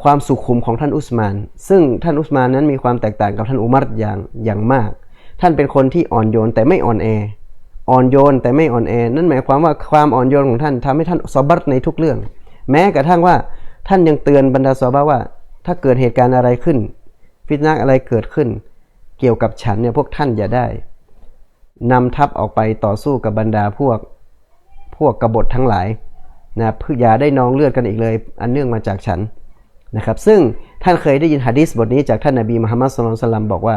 [SPEAKER 1] วามสุขุมของท่านอุสมานซึ่งท่านอุสมานนั้นมีความแตกต่างกับท่านอุมัรอย่างมากท่านเป็นคนที่อ่อนโยนแต่ไม่อ่อนแออ่อนโยนแต่ไม่อ่อนแอนั่นหมายความว่าความอ่อนโยนของท่านทำให้ท่านซอบัรในทุกเรื่องแม้กระทั่งว่าท่านยังเตือนบรรดาซอฮาบะห์ว่าถ้าเกิดเหตุการณ์อะไรขึ้นฟิตนะห์อะไรเกิดขึ้นเกี่ยวกับฉันเนี่ยพวกท่านอย่าได้นำทัพออกไปต่อสู้กับบรรดาพวกกบฏทั้งหลายนะเพื่ออย่าได้นองเลือดกันอีกเลยอันเนื่องมาจากฉันนะครับซึ่งท่านเคยได้ยินหะดีษบทนี้จากท่านนบีมุฮัมมัดศ็อลลัลลอฮุอะลัยฮิวะซัลลัมบอกว่า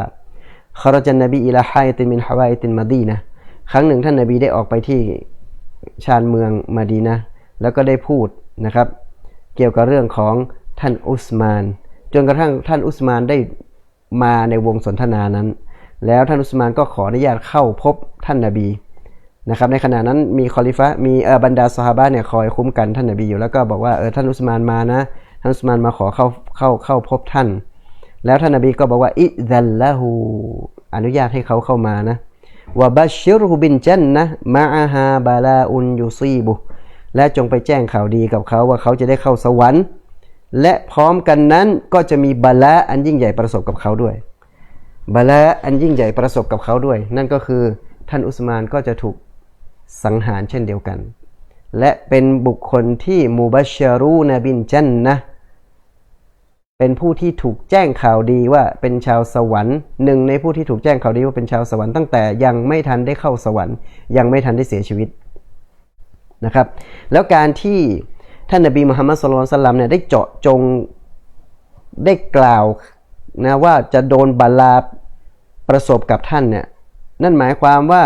[SPEAKER 1] คอรจันนบีอิลาไฮตินมินฮาวายตินมะดีนะห์ครั้งหนึ่งท่านนบีได้ออกไปที่ชานเมืองมะดีนะห์แล้วก็ได้พูดนะครับเกี่ยวกับเรื่องของท่านอุสมานจนกระทั่งท่านอุสมานได้มาในวงสนทนานั้นแล้วท่านอุสมานก็ขออนุญาตเข้าพบท่านนบีนะครับในขณะนั้นมีคอลิฟะมีบรรดาซอฮาบะห์เนี่ยคอยคุ้มกันท่านนบีอยู่แล้วก็บอกว่าท่านอุสมานมานะท่านอุสมานมาขอเข้าพบท่านแล้วท่านนบีก็บอกว่าอิซัลละฮูอนุญาตให้เขาเข้ามานะวะบัชชิรฮุบินจันนะมะอาฮาบาลาอุนยูซีบุและจงไปแจ้งข่าวดีกับเขาว่าเขาจะได้เข้าสวรรค์และพร้อมกันนั้นก็จะมีบาลาอันยิ่งใหญ่ประสบกับเขาด้วยบาลาอันยิ่งใหญ่ประสบกับเขาด้วยนั่นก็คือท่านอุสมานก็จะถูกสังหารเช่นเดียวกันและเป็นบุคคลที่มูบัชชารูนบินจันนะเป็นผู้ที่ถูกแจ้งข่าวดีว่าเป็นชาวสวรรค์หนึ่งในผู้ที่ถูกแจ้งข่าวดีว่าเป็นชาวสวรรค์ตั้งแต่ยังไม่ทันได้เข้าสวรรค์ยังไม่ทันได้เสียชีวิตนะครับแล้วการที่ท่านนบีมุฮัมมัดศ็อลลัลลอฮุอะลัยฮิวะซัลลัมเนี่ยได้เจาะจงได้กล่าวนะว่าจะโดนบาลาประสบกับท่านเนี่ยนั่นหมายความว่า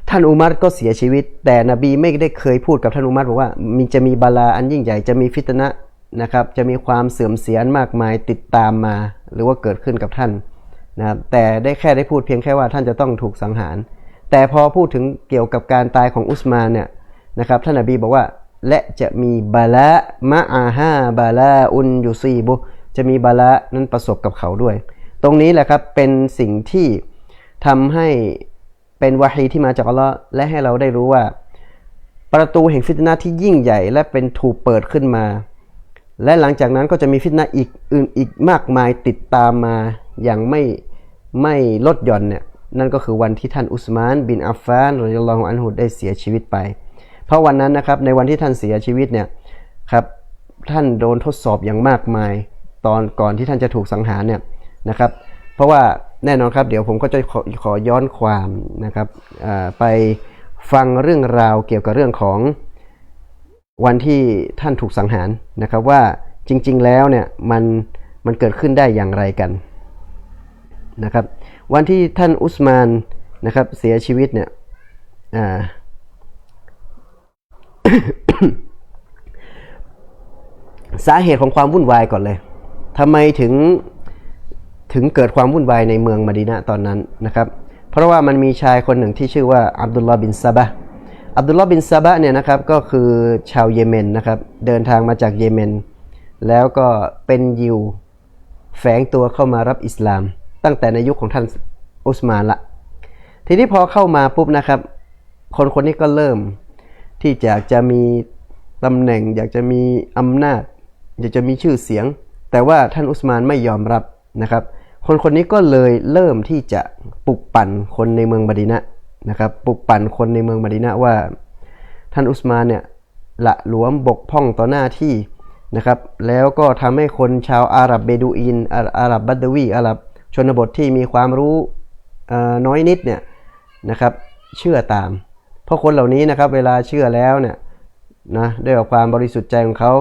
[SPEAKER 1] ท่านอุมัรก็เสียชีวิตแต่นบีไม่ได้เคยพูดกับท่านอุมัรบอกว่าจะมีบาลาอันยิ่งใหญ่จะมีฟิตนะห์นะครับจะมีความเสื่อมเสียมากมายติดตามมาหรือว่าเกิดขึ้นกับท่านนะครับแต่ได้พูดเพียงแค่ว่าท่านจะต้องถูกสังหารแต่พอพูดถึงเกี่ยวกับการตายของอุสมานเนี่ยนะครับท่านนบีบอกว่าและจะมีบาลามะอาฮาบาลาอุนยูซีบุจะมีบาลานั้นประสบกับเขาด้วยตรงนี้แหละครับเป็นสิ่งที่ทำให้เป็นวะฮีที่มาจากอัลเลาะห์และให้เราได้รู้ว่าประตูแห่งฟิตนะห์ที่ยิ่งใหญ่และเป็นถูกเปิดขึ้นมาและหลังจากนั้นก็จะมีฟิตนะห์อีกมากมายติดตามมาอย่างไม่ลดหย่อนเนี่ยนั่นก็คือวันที่ท่านอุสมานบินอัฟฟานรอฎิยัลลอฮุอันฮุได้เสียชีวิตไปเพราะวันนั้นนะครับในวันที่ท่านเสียชีวิตเนี่ยครับท่านโดนทดสอบอย่างมากมายตอนก่อนที่ท่านจะถูกสังหารเนี่ยนะครับเพราะว่าแน่นอนครับเดี๋ยวผมก็จะขอย้อนความนะครับไปฟังเรื่องราวเกี่ยวกับเรื่องของวันที่ท่านถูกสังหารนะครับว่าจริงๆแล้วเนี่ยมันเกิดขึ้นได้อย่างไรกันนะครับวันที่ท่านอุสมานนะครับเสียชีวิตเนี่ยสาเหตุของความวุ่นวายก่อนเลยทำไมถึงเกิดความวุ่นวายในเมืองมะดีนะห์ตอนนั้นนะครับเพราะว่ามันมีชายคนหนึ่งที่ชื่อว่าอับดุลลอฮ์บินซะบะห์เนี่ยนะครับก็คือชาวเยเมนนะครับเดินทางมาจากเยเมนแล้วก็เป็นยิวแฝงตัวเข้ามารับอิสลามตั้งแต่ในยุคของท่านอุสมานละทีนี้พอเข้ามาปุ๊บนะครับคนนี้ก็เริ่มที่จะมีตำแหน่งอยากจะมีอำนาจอยากจะมีชื่อเสียงแต่ว่าท่านอุสมานไม่ยอมรับนะครับคนนี้ก็เลยเริ่มที่จะปลุกปั่นคนในเมืองมะดีนะห์นะครับปลุกปั่นคนในเมืองมะดีนะห์ว่าท่านอุสมานเนี่ยละหลวมบกพร่องต่อหน้าที่นะครับแล้วก็ทำให้คนชาวอาหรับเบดูอินอาหรับบัดวีอาหรับชนบทที่มีความรู้น้อยนิดเนี่ยนะครับเชื่อตามเพราะคนเหล่านี้นะครับเวลาเชื่อแล้วเนี่ยนะด้วยความบริสุทธิ์ใจของเขา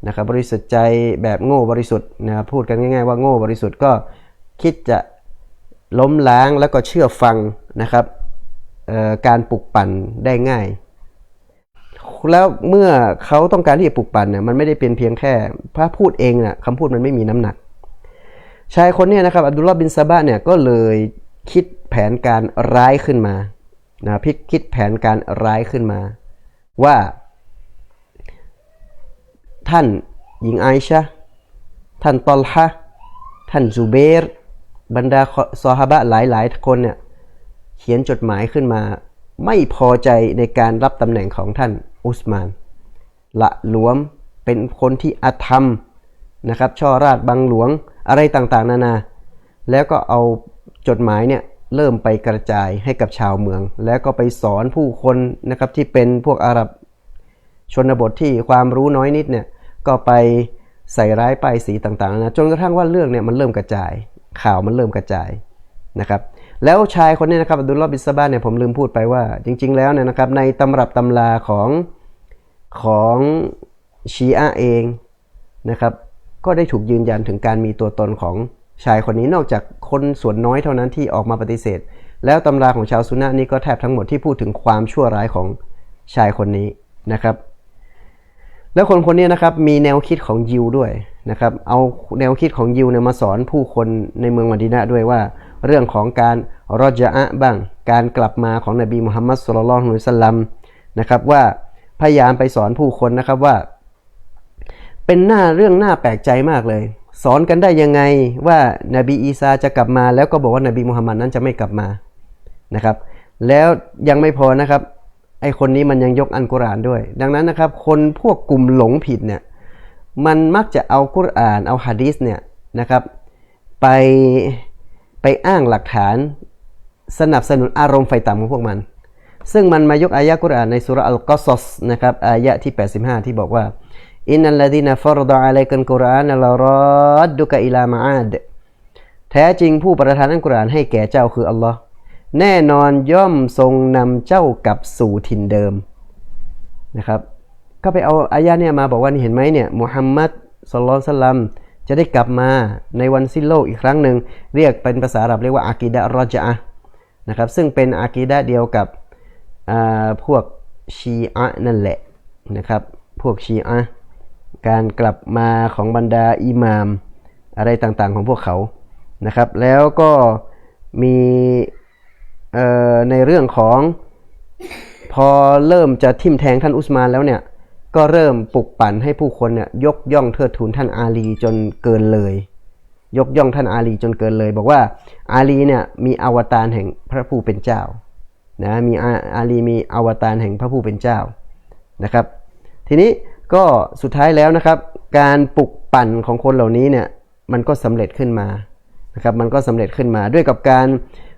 [SPEAKER 1] นะครับบริสุทธิ์ใจแบบโง่บริสุทธิ์นะพูดกันง่ายๆว่าโง่บริสุทธิ์ก็คิดจะล้มล้างแล้วก็เชื่อฟังนะครับการปลุกปั่นได้ง่าย แล้วเมื่อเขาต้องการที่จะปลุกปั่นเนี่ยมันไม่ได้เป็นเพียงแค่พระพูดเองน่ะคำพูดมันไม่มีน้ำหนักชายคนนี้นะครับอับดุลลอฮ์บินซะบะเนี่ยก็เลยคิดแผนการร้ายขึ้นมานะคิดแผนการร้ายขึ้นมาว่าท่านหญิงไอชะท่านตอลฮะท่านซูเบรบรรดาซอฮาบะหลายๆคนเนี่ยเขียนจดหมายขึ้นมาไม่พอใจในการรับตำแหน่งของท่านอุสมานละหลวมเป็นคนที่อธรรมนะครับช่อราชบังหลวงอะไรต่างๆนานาแล้วก็เอาจดหมายเนี่ยเริ่มไปกระจายให้กับชาวเมืองแล้วก็ไปสอนผู้คนนะครับที่เป็นพวกอาหรับชนบทที่ความรู้น้อยนิดเนี่ยก็ไปใส่ร้ายป้ายสีต่างๆนะจนกระทั่งว่าเรื่องเนี่ยมันเริ่มกระจายข่าวมันเริ่มกระจายนะครับแล้วชายคนนี้นะครับอับดุลลอฮ์บินซะบะเนี่ยผมลืมพูดไปว่าจริงๆแล้วเนี่ยนะครับในตำรับตำราของชีอะห์เองนะครับก็ได้ถูกยืนยันถึงการมีตัวตนของชายคนนี้นอกจากคนส่วนน้อยเท่านั้นที่ออกมาปฏิเสธแล้วตำราของชาวซุนนะห์นี่ก็แทบทั้งหมดที่พูดถึงความชั่วร้ายของชายคนนี้นะครับแล้วคนนี้นะครับมีแนวคิดของยิวด้วยนะครับเอาแนวคิดของยิวเนี่ยมาสอนผู้คนในเมืองมะดีนะห์ด้วยว่าเรื่องของการรอญะอะห์บ้างการกลับมาของนบีมุฮัมมัดศ็อลลัลลอฮุอะลัยฮิวะซัลลัมนะครับว่าพยายามไปสอนผู้คนนะครับว่าเป็นเรื่องน่าแปลกใจมากเลยสอนกันได้ยังไงว่านบีอีสาจะกลับมาแล้วก็บอกว่านบีมุฮัมมัดนั้นจะไม่กลับมานะครับแล้วยังไม่พอนะครับไอคนนี้มันยังยกอัลกุรอานด้วยดังนั้นนะครับคนพวกกลุ่มหลงผิดเนี่ยมันมักจะเอากุรอานเอาหะดีษเนี่ยนะครับไปอ้างหลักฐานสนับสนุนอารมณ์ไฟต่ำของพวกมันซึ่งมันมายกอายะกุรอานในซูเราะห์อัลกอซัสนะครับอายะที่85ที่บอกว่าอินนัลลดีนฟารฎออะลัยกัลกุรอานละรอดดุกะอิลามะอาดแท้จริงผู้ประทานอัลกุรอานให้แก่เจ้าคืออัลลอฮ์แน่นอนย่อมทรงนำเจ้ากลับสู่ถิ่นเดิมนะครับก็ไปเอาอายะเนี่ยมาบอกว่านี่เห็นไหมเนี่ยมุฮัมมัดศ็อลลัลลอฮุอะลัยฮิวะซัลลัมจะได้กลับมาในวันสิ้นโลกอีกครั้งหนึ่งเรียกเป็นภาษาอาหรับเรียกว่าอากีดะห์รอญะอะห์นะครับซึ่งเป็นอากีดะห์เดียวกับพวกชีอะห์นั่นแหละนะครับพวกชีอะห์การกลับมาของบรรดาอิหม่ามอะไรต่างๆของพวกเขานะครับแล้วก็มีในเรื่องของพอเริ่มจะทิ่มแทงท่านอุสมานแล้วเนี่ยก็เริ่มปลุกปั่นให้ผู้คนเนี่ยยกย่องเทิดทูนท่านอาลีจนเกินเลยยกย่องท่านอาลีจนเกินเลยบอกว่าอาลีเนี่ยมีอวตารแห่งพระผู้เป็นเจ้านะมีอาลีมีอวตารแห่งพระผู้เป็นเจ้านะครับทีนี้ก็สุดท้ายแล้วนะครับการปลุกปั่นของคนเหล่านี้เนี่ยมันก็สำเร็จขึ้นมานะครับมันก็สำเร็จขึ้นมาด้วยกับการ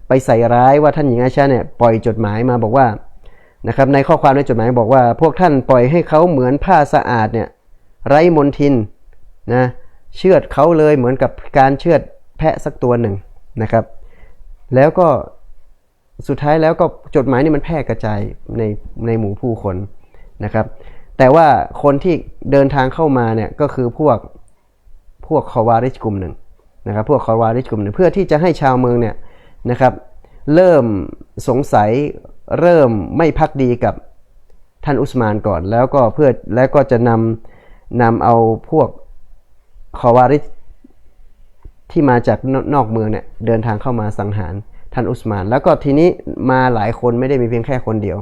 [SPEAKER 1] ไปใส่ร้ายว่าท่านหญิงไอชาเนี่ยปล่อยจดหมายมาบอกว่านะครับในข้อความในจดหมายบอกว่าพวกท่านปล่อยให้เขาเหมือนผ้าสะอาดเนี่ยไร้มลทินนะเชือดเขาเลยเหมือนกับการเชือดแพะสักตัวหนึ่งนะครับแล้วก็สุดท้ายแล้วก็จดหมายนี่มันแพร่กระจายในหมู่ผู้คนนะครับแต่ว่าคนที่เดินทางเข้ามาเนี่ยก็คือพวกคอวาริชกลุ่มหนึ่งนะครับพวกคอวาริชกลุ่มหนึ่งเพื่อที่จะให้ชาวเมืองเนี่ยนะครับเริ่มสงสัยเริ่มไม่ภักดีกับท่านอุสมานก่อนแล้วก็จะนำเอาพวกคอวาริชที่มาจากนอกเมืองเนี่ยเดินทางเข้ามาสังหารท่านอุสมานแล้วก็ทีนี้มาหลายคนไม่ได้มีเพียงแค่คนเดียว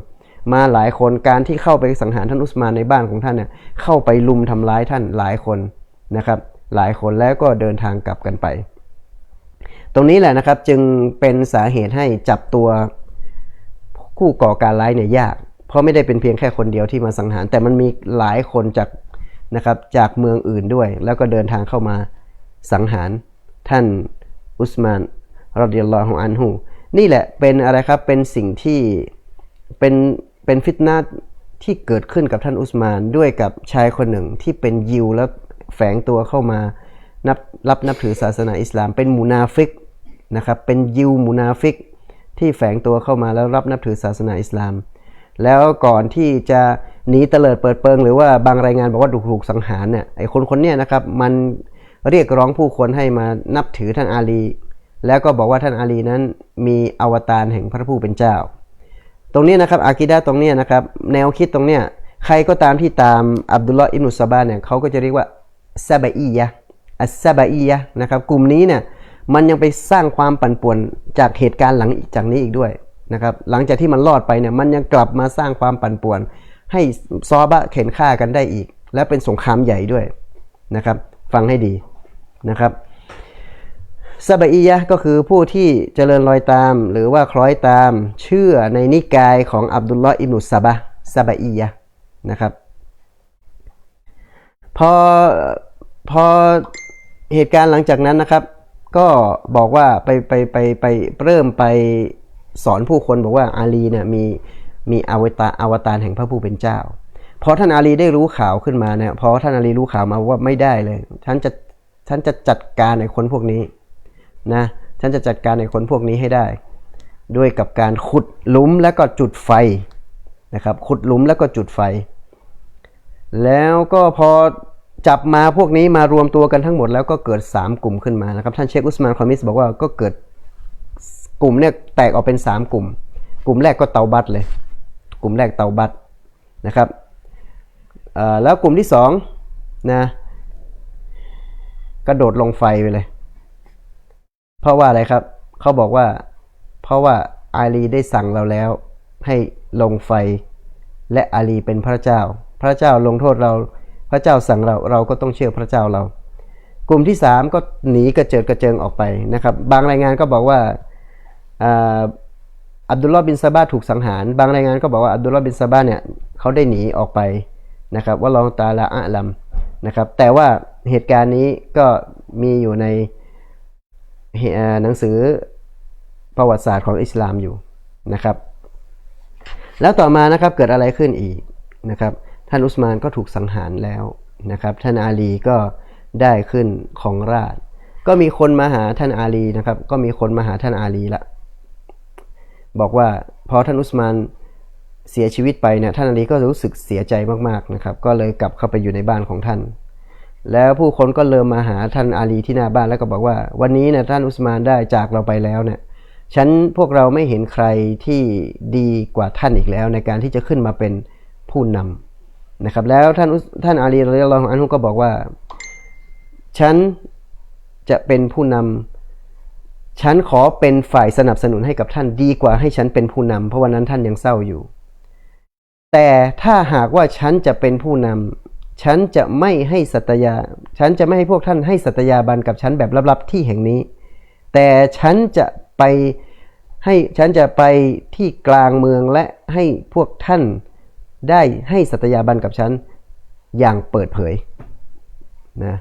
[SPEAKER 1] มาหลายคนการที่เข้าไปสังหารท่านอุสมานในบ้านของท่านเนี่ยเข้าไปลุมทำร้ายท่านหลายคนนะครับหลายคนแล้วก็เดินทางกลับกันไปตรงนี้แหละนะครับจึงเป็นสาเหตุให้จับตัวผู้ก่อการร้ายเนี่ยยากเพราะไม่ได้เป็นเพียงแค่คนเดียวที่มาสังหารแต่มันมีหลายคนจากเมืองอื่นด้วยแล้วก็เดินทางเข้ามาสังหารท่านอุสมานรอฎิยัลลอฮุอันฮุนี่แหละเป็นอะไรครับเป็นสิ่งที่เป็นฟิตนะห์ที่เกิดขึ้นกับท่านอุสมานด้วยกับชายคนหนึ่งที่เป็นยิวแล้วแฝงตัวเข้ามานับถือศาสนาอิสลามเป็นมุนาฟิกนะครับเป็นยิวมุนาฟิกที่แฝงตัวเข้ามาแล้วนับถือศาสนาอิสลามแล้วก่อนที่จะหนีเตลิดเปิดเปิงหรือว่าบางรายงานบอกว่าถูกสังหารเนี่ยไอ้คนเนี้ยนะครับมันเรียกร้องผู้คนให้มานับถือท่านอาลีแล้วก็บอกว่าท่านอาลีนั้นมีอวตารแห่งพระผู้เป็นเจ้าตรงนี้นะครับอากีดะห์ตรงนี้นะครับแนวคิดตรงเนี้ย ใครก็ตามที่ตามอับดุลลอฮ์อิบนุซะบาเนี่ยเขาก็จะเรียกว่าซะบะอียะอัสซะบะอียะนะครับกลุ่มนี้เนี่ยมันยังไปสร้างความปั่นป่วนจากเหตุการณ์หลังจากนี้อีกด้วยนะครับหลังจากที่มันรอดไปเนี่ยมันยังกลับมาสร้างความปั่นป่วนให้ซอฮาบะห์เข็นฆ่ากันได้อีกและเป็นสงครามใหญ่ด้วยนะครับฟังให้ดีนะครับซะบะอียะก็คือผู้ที่เจริญรอยตามหรือว่าคล้อยตามเชื่อในนิกายของอับดุลลอฮ์อิบนุซะบะห์ซะบะอียะนะครับพอเหตุการณ์หลังจากนั้นนะครับก็บอกว่าไปเริ่มไปสอนผู้คนบอกว่าอาลีเนี่ยมีอวตารแห่งพระผู้เป็นเจ้าพอท่านอาลีได้รู้ข่าวขึ้นมาเนี่ยพอท่านอาลีรู้ข่าวมาว่าไม่ได้เลยฉันจะจัดการในคนพวกนี้นะฉันจะจัดการในคนพวกนี้ให้ได้ด้วยกับการขุดหลุมแล้วก็จุดไฟนะครับขุดหลุมแล้วก็จุดไฟแล้วก็พอจับมาพวกนี้มารวมตัวกันทั้งหมดแล้วก็เกิด3กลุ่มขึ้นมานะครับท่านเชคอุสมานคอมิสบอกว่าก็เกิดกลุ่มเนี่ยแตกออกเป็น3กลุ่มกลุ่มแรกก็เตาบัตเลยกลุ่มแรกเตาบัตนะครับแล้วกลุ่มที่2นะกระโดดลงไฟไปเลยเพราะว่าอะไรครับเขาบอกว่าเพราะว่าอาลีได้สั่งเราแล้วให้ลงไฟและอาลีเป็นพระเจ้าพระเจ้าลงโทษเราพระเจ้าสั่งเราก็ต้องเชื่อพระเจ้าเรากลุ่มที่3ก็หนีกระเจิดกระเจิงออกไปนะครับบางรายงานก็บอกว่าอับดุลลอฮ์บินซะบะห์ถูกสังหารบางรายงานก็บอกว่าอับดุลลอฮ์บินซะบะห์เนี่ยเขาได้หนีออกไปนะครับว่าลอฮุตะอาลาอะลัมนะครับแต่ว่าเหตุการณ์นี้ก็มีอยู่ในหนังสือประวัติศาสตร์ของอิสลามอยู่นะครับแล้วต่อมานะครับเกิดอะไรขึ้นอีกนะครับท่านอุสมานก็ถูกสังหารแล้วนะครับท่านอาลีก็ได้ขึ้นของราชย์ก็มีคนมาหาท่านอาลีนะครับก็มีคนมาหาท่านอาลีละบอกว่าพอท่านอุสมานเสียชีวิตไปเนี่ยท่านอาลีก็รู้สึกเสียใจมากๆนะครับก็เลยกลับเข้าไปอยู่ในบ้านของท่านแล้วผู้คนก็เริ่มมาหาท่านอาลีที่หน้าบ้านแล้วก็บอกว่าวันนี้เนี่ยท่านอุสมานได้จากเราไปแล้วเนี่ยพวกเราไม่เห็นใครที่ดีกว่าท่านอีกแล้วในการที่จะขึ้นมาเป็นผู้นำนะครับแล้วท่านอาลีรอฎิยัลลอฮุอันฮุก็บอกว่าฉันจะเป็นผู้นำฉันขอเป็นฝ่ายสนับสนุนให้กับท่านดีกว่าให้ฉันเป็นผู้นำเพราะวันนั้นท่านยังเศร้าอยู่แต่ถ้าหากว่าฉันจะเป็นผู้นำฉันจะไม่ให้ฉันจะไม่ให้พวกท่านให้สัตยาบันกับฉันแบบลับๆที่แห่งนี้แต่ฉันจะไปที่กลางเมืองและให้พวกท่านได้ให้สัตยาบันกับฉันอย่างเปิดเผยนะ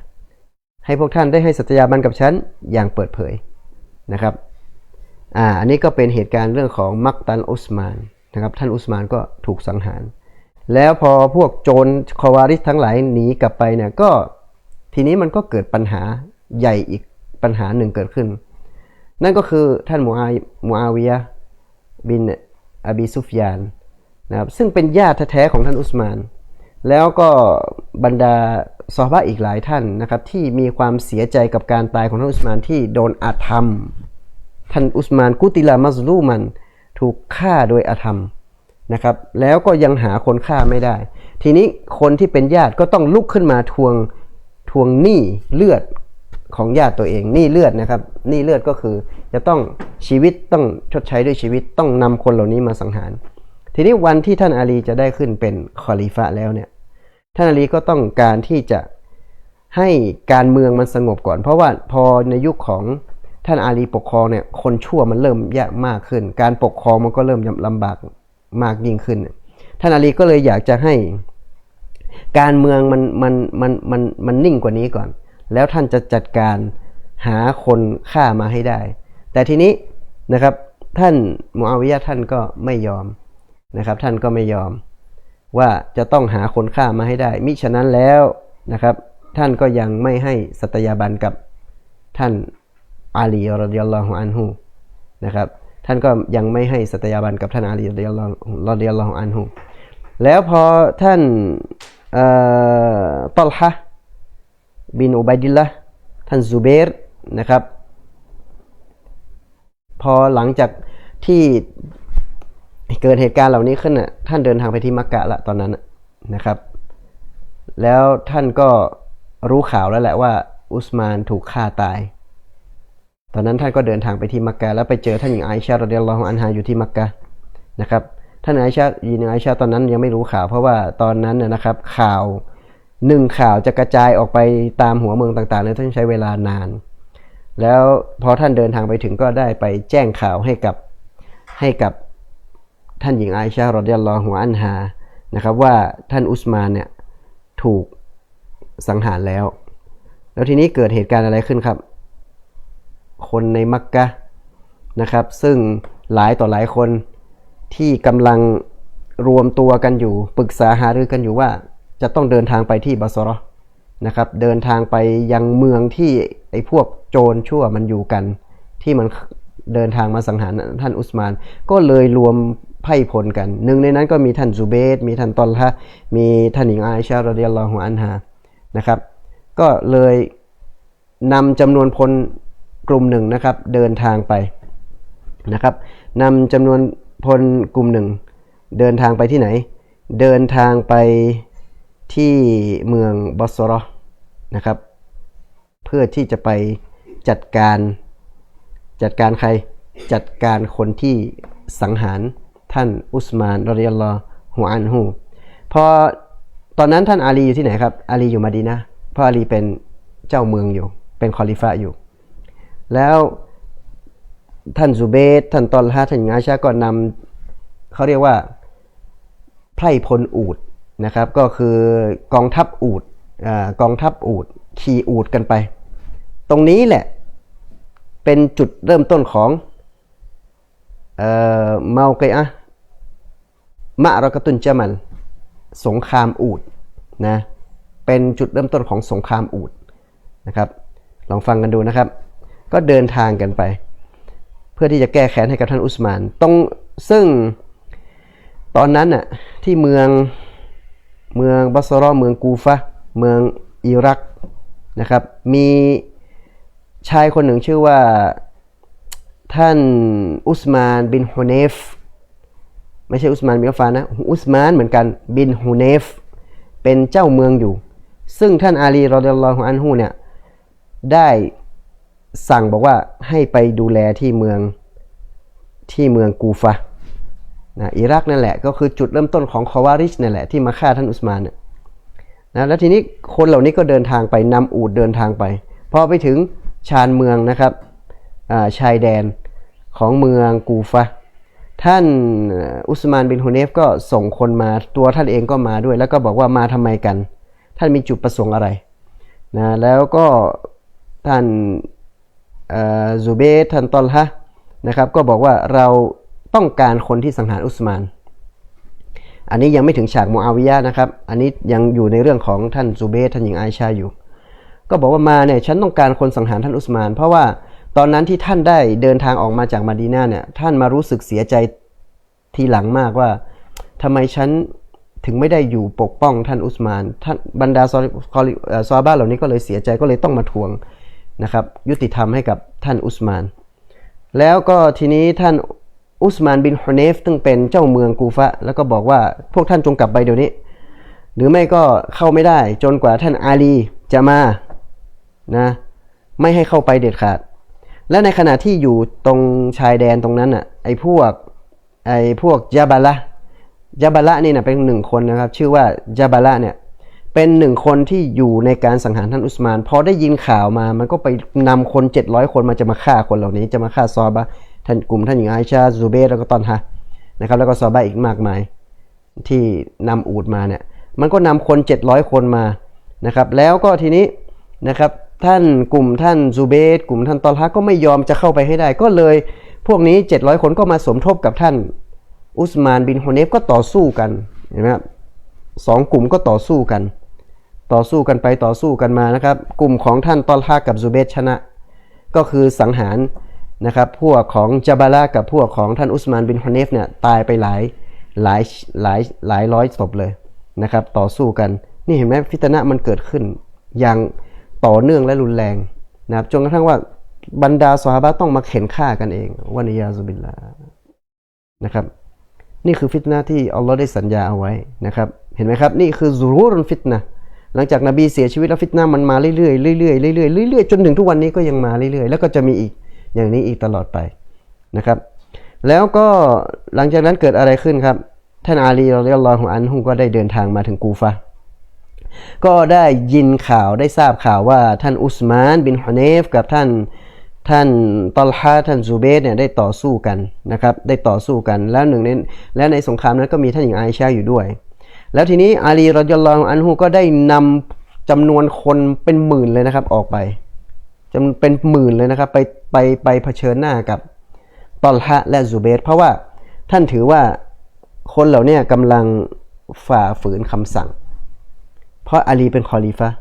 [SPEAKER 1] ให้พวกท่านได้ให้สัตยาบันกับฉันอย่างเปิดเผยนะครับอันนี้ก็เป็นเหตุการณ์เรื่องของมักตัลอุสมานนะครับท่านอุสมานก็ถูกสังหารแล้วพอพวกโจรคอวาริสทั้งหลายหนีกลับไปเนี่ยก็ทีนี้มันก็เกิดปัญหาใหญ่อีกปัญหาหนึ่งเกิดขึ้นนั่นก็คือท่านมูอาวิยะห์บินอบีซุฟยานนะครับซึ่งเป็นญาติแท้ๆของท่านอุสมานแล้วก็บรรดาซอฮาบะห์อีกหลายท่านนะครับที่มีความเสียใจกับการตายของท่านอุสมานที่โดนอาธรรมท่านอุสมานกุติลามัซลูมันถูกฆ่าโดยอาธรรมนะครับแล้วก็ยังหาคนฆ่าไม่ได้ทีนี้คนที่เป็นญาติก็ต้องลุกขึ้นมาทวงหนี้เลือดของญาติตัวเองหนี้เลือดนะครับหนี้เลือดก็คือจะต้องชีวิตต้องชดใช้ด้วยชีวิตต้องนำคนเหล่านี้มาสังหารทีนี้วันที่ท่านอาลีจะได้ขึ้นเป็นคอลิฟะห์แล้วเนี่ยท่านอาลีก็ต้องการที่จะให้การเมืองมันสงบก่อนเพราะว่าพอในยุคของท่านอาลีปกครองเนี่ยคนชั่วมันเริ่มยากมากขึ้นการปกครองมันก็เริ่มลำบากมากยิ่งขึ้นท่านอาลีก็เลยอยากจะให้การเมืองมันนิ่งกว่านี้ก่อนแล้วท่านจะจัดการหาคนฆ่ามาให้ได้แต่ทีนี้นะครับท่านมูอาวิยะห์ท่านก็ไม่ยอมนะครับท่านก็ไม่ยอมว่าจะต้องหาคนฆ่ามาให้ได้มิฉะนั้นแล้วนะครับท่านก็ยังไม่ให้สัตยาบันกับท่านอาลีรอฎิยัลลอฮุอันฮุนะครับท่านก็ยังไม่ให้สัตยาบันกับท่านอาลีรอฎิยัลลอฮุอันฮุแล้วพอท่านตัลฮะห์บินอุบัยดิลละห์ท่านซุเบรนะครับพอหลังจากที่เกิดเหตุการณ์เหล่านี้ขึ้นน่ะท่านเดินทางไปที่มักกะละตอนนั้น นะครับแล้วท่านก็รู้ข่าวแล้วแหละว่าอุสมานถูกฆ่าตายตอนนั้นท่านก็เดินทางไปที่มักกะแล้วไปเจอท่านหญิงไอชารอฎิยัลลอฮุอันฮาอยู่ที่มักกะนะครับท่านหญิงไอชาตอนนั้นยังไม่รู้ข่าวเพราะว่าตอนนั้นนะครับข่าวข่าวจะกระจายออกไปตามหัวเมืองต่างๆเนี่ยท่านใช้เวลานานแล้วพอท่านเดินทางไปถึงก็ได้ไปแจ้งข่าวให้กับท่านหญิงไอชารอฎิยัลลอฮุอันฮานะครับว่าท่านอุสมานเนี่ยถูกสังหารแล้วทีนี้เกิดเหตุการณ์อะไรขึ้นครับคนในมักกะนะครับซึ่งหลายต่อหลายคนที่กำลังรวมตัวกันอยู่ปรึกษาหารือกันอยู่ว่าจะต้องเดินทางไปที่บาซเราะห์นะครับเดินทางไปยังเมืองที่ไอ้พวกโจรชั่วมันอยู่กันที่มันเดินทางมาสังหารท่านอุสมานก็เลยรวมไพ่พลกันหนึ่งในนั้นก็มีท่านซุเบตมีท่านตอลฮะมีท่านหญิงอาอิชะฮ์รอฎิยัลลอฮุอันฮานะครับก็เลยนำจำนวนพลกลุ่มหนึ่งนะครับเดินทางไปนะครับนำจำนวนพลกลุ่มหนึ่งเดินทางไปที่ไหนเดินทางไปที่เมืองบอสรอนะครับเพื่อที่จะไปจัดการใครจัดการคนที่สังหารท่านอุสมานรอฎิยัลลอฮุอันฮุพอตอนนั้นท่านอาลีอยู่ที่ไหนครับอาลีอยู่มะดีนะห์เพราะอาลีเป็นเจ้าเมืองอยู่เป็นคอลิฟะอยู่แล้วท่านซุเบตท่านตอลฮะท่านอาอิชะฮ์ก็นำเขาเรียกว่าไพร่พลอูฐนะครับก็คือกองทัพอูฐขี่อูฐกันไปตรงนี้แหละเป็นจุดเริ่มต้นของเมาเกอะมะรอกะตุนจามัลสงครามอูฐนะเป็นจุดเริ่มต้นของสงครามอูฐนะครับลองฟังกันดูนะครับก็เดินทางกันไปเพื่อที่จะแก้แค้นให้กับท่านอุสมานซึ่งตอนนั้นน่ะที่เมืองบาซเราะห์เมืองกูฟะห์เมืองอิรักนะครับมีชายคนหนึ่งชื่อว่าท่านอุสมานบินฮุเนฟไม่ใช่อุสมานบินอัฟฟานนะอุสมานเหมือนกันบินฮุเนฟเป็นเจ้าเมืองอยู่ซึ่งท่านอาลีรอฎิยัลลอฮุอันฮุเนี่ยได้สั่งบอกว่าให้ไปดูแลที่เมืองกูฟะห์นะอิรักนั่นแหละก็คือจุดเริ่มต้นของคอวาริชนั่นแหละที่มาฆ่าท่านอุสมานนะแล้วทีนี้คนเหล่านี้ก็เดินทางไปนำอูฐเดินทางไปพอไปถึงชานเมืองนะครับชายแดนของเมืองกูฟะห์ท่านอุสมานบินฮุเนฟก็ส่งคนมาตัวท่านเองก็มาด้วยแล้วก็บอกว่ามาทำไมกันท่านมีจุดประสงค์อะไรนะแล้วก็ท่านซุเบตท่านตอลฮะนะครับก็บอกว่าเราต้องการคนที่สังหารอุสมานอันนี้ยังไม่ถึงฉากมูอาวิยะห์นะครับอันนี้ยังอยู่ในเรื่องของท่านซุเบตท่านหญิงอาอิชะฮ์อยู่ก็บอกว่ามาเนี่ยฉันต้องการคนสังหารท่านอุสมานเพราะว่าตอนนั้นที่ท่านได้เดินทางออกมาจากมะดีนะห์เนี่ยท่านมารู้สึกเสียใจทีหลังมากว่าทำไมฉันถึงไม่ได้อยู่ปกป้องท่านอุสมานท่านบรรดาซอฮาบะห์เหล่านี้ก็เลยเสียใจก็เลยต้องมาทวงนะครับยุติธรรมให้กับท่านอุสมานแล้วก็ทีนี้ท่านอุสมานบินฮุเนฟซึ่งเป็นเจ้าเมืองกูฟะห์แล้วก็บอกว่าพวกท่านจงกลับไปเดี๋ยวนี้หรือไม่ก็เข้าไม่ได้จนกว่าท่านอาลีจะมานะไม่ให้เข้าไปเด็ดขาดและในขณะที่อยู่ตรงชายแดนตรงนั้นน่ะไอ้พวกยาบาละนี่นะเป็นหนึ่งคนนะครับชื่อว่ายาบาละเนี่ยเป็นหนึ่งคนที่อยู่ในการสังหารท่านอุสมานพอได้ยินข่าวมามันก็ไปนำคน700คนมาจะมาฆ่าคนเหล่านี้จะมาฆ่าซอฮาบะห์ท่านกลุ่มท่านหญิงอาอิชะฮ์ซุเบตแล้วก็ตอลฮะนะครับแล้วก็ซอฮาบะห์อีกมากมายที่นำอูฐมาเนี่ยมันก็นำคน700คนมานะครับแล้วก็ทีนี้นะครับท่านกลุ่มท่านซุเบตกลุ่มท่านตอลฮะก็ไม่ยอมจะเข้าไปให้ได้ก็เลยพวกนี้700คนก็มาสมทบกับท่านอุสมานบินฮุเนฟก็ต่อสู้กันเห็นไหมครับสองกลุ่มก็ต่อสู้กันไปต่อสู้กันมานะครับกลุ่มของท่านตอลฮะกับซุเบตชนะก็คือสังหารนะครับพวกของจาบาละกับพวกของท่านอุสมานบินฮุเนฟเนี่ยตายไปหลายร้อยศพเลยนะครับต่อสู้กันนี่เห็นไหมฟิตนะห์มันเกิดขึ้นอย่างต่อเนื่องและรุนแรงนะครับจนกระทั่งว่าบรรดาซอฮาบะห์ต้องมาเข็นฆ่ากันเองวะนียาซุบิลลาห์นะครับนี่คือฟิตนะห์ที่อัลลอฮ์ได้สัญญาเอาไว้นะครับ เห็นไหมครับนี่คือซุรูรุนฟิตนะหลังจากนบีเสียชีวิตแล้วฟิตนะมันมาเรื่อยๆเรื่อยๆเรื่อยๆเรื่อยๆจนถึงทุกวันนี้ก็ยังมาเรื่อยๆแล้วก็จะมีอีกอย่างนี้อีกตลอดไปนะครับแล้วก็หลังจากนั้นเกิดอะไรขึ้นครับท่านอาลีรอฎิยัลลอฮุอันฮุก็ได้เดินทางมาถึงกูฟะห์ก็ได้ยินข่าวได้ทราบข่าวว่าท่านอุสมานบินฮุเนฟกับท่านตอลฮะท่านซูเบตเนี่ยได้ต่อสู้กันนะครับได้ต่อสู้กันแล้วในสงครามนั้นก็มีท่านหญิงอาอิชาอยู่ด้วยแล้วทีนี้อาลีรอฎิยัลลอฮุอันฮุก็ได้นำจำนวนคนเป็นหมื่นเลยนะครับออกไปจำเป็นหมื่นเลยนะครับไปเผชิญหน้ากับตอลฮะและซูเบตเพราะว่าท่านถือว่าคนเหล่านี้กำลังฝ่าฝืนคำสั่งเพราะอาลีเป็นคอลิฟะห์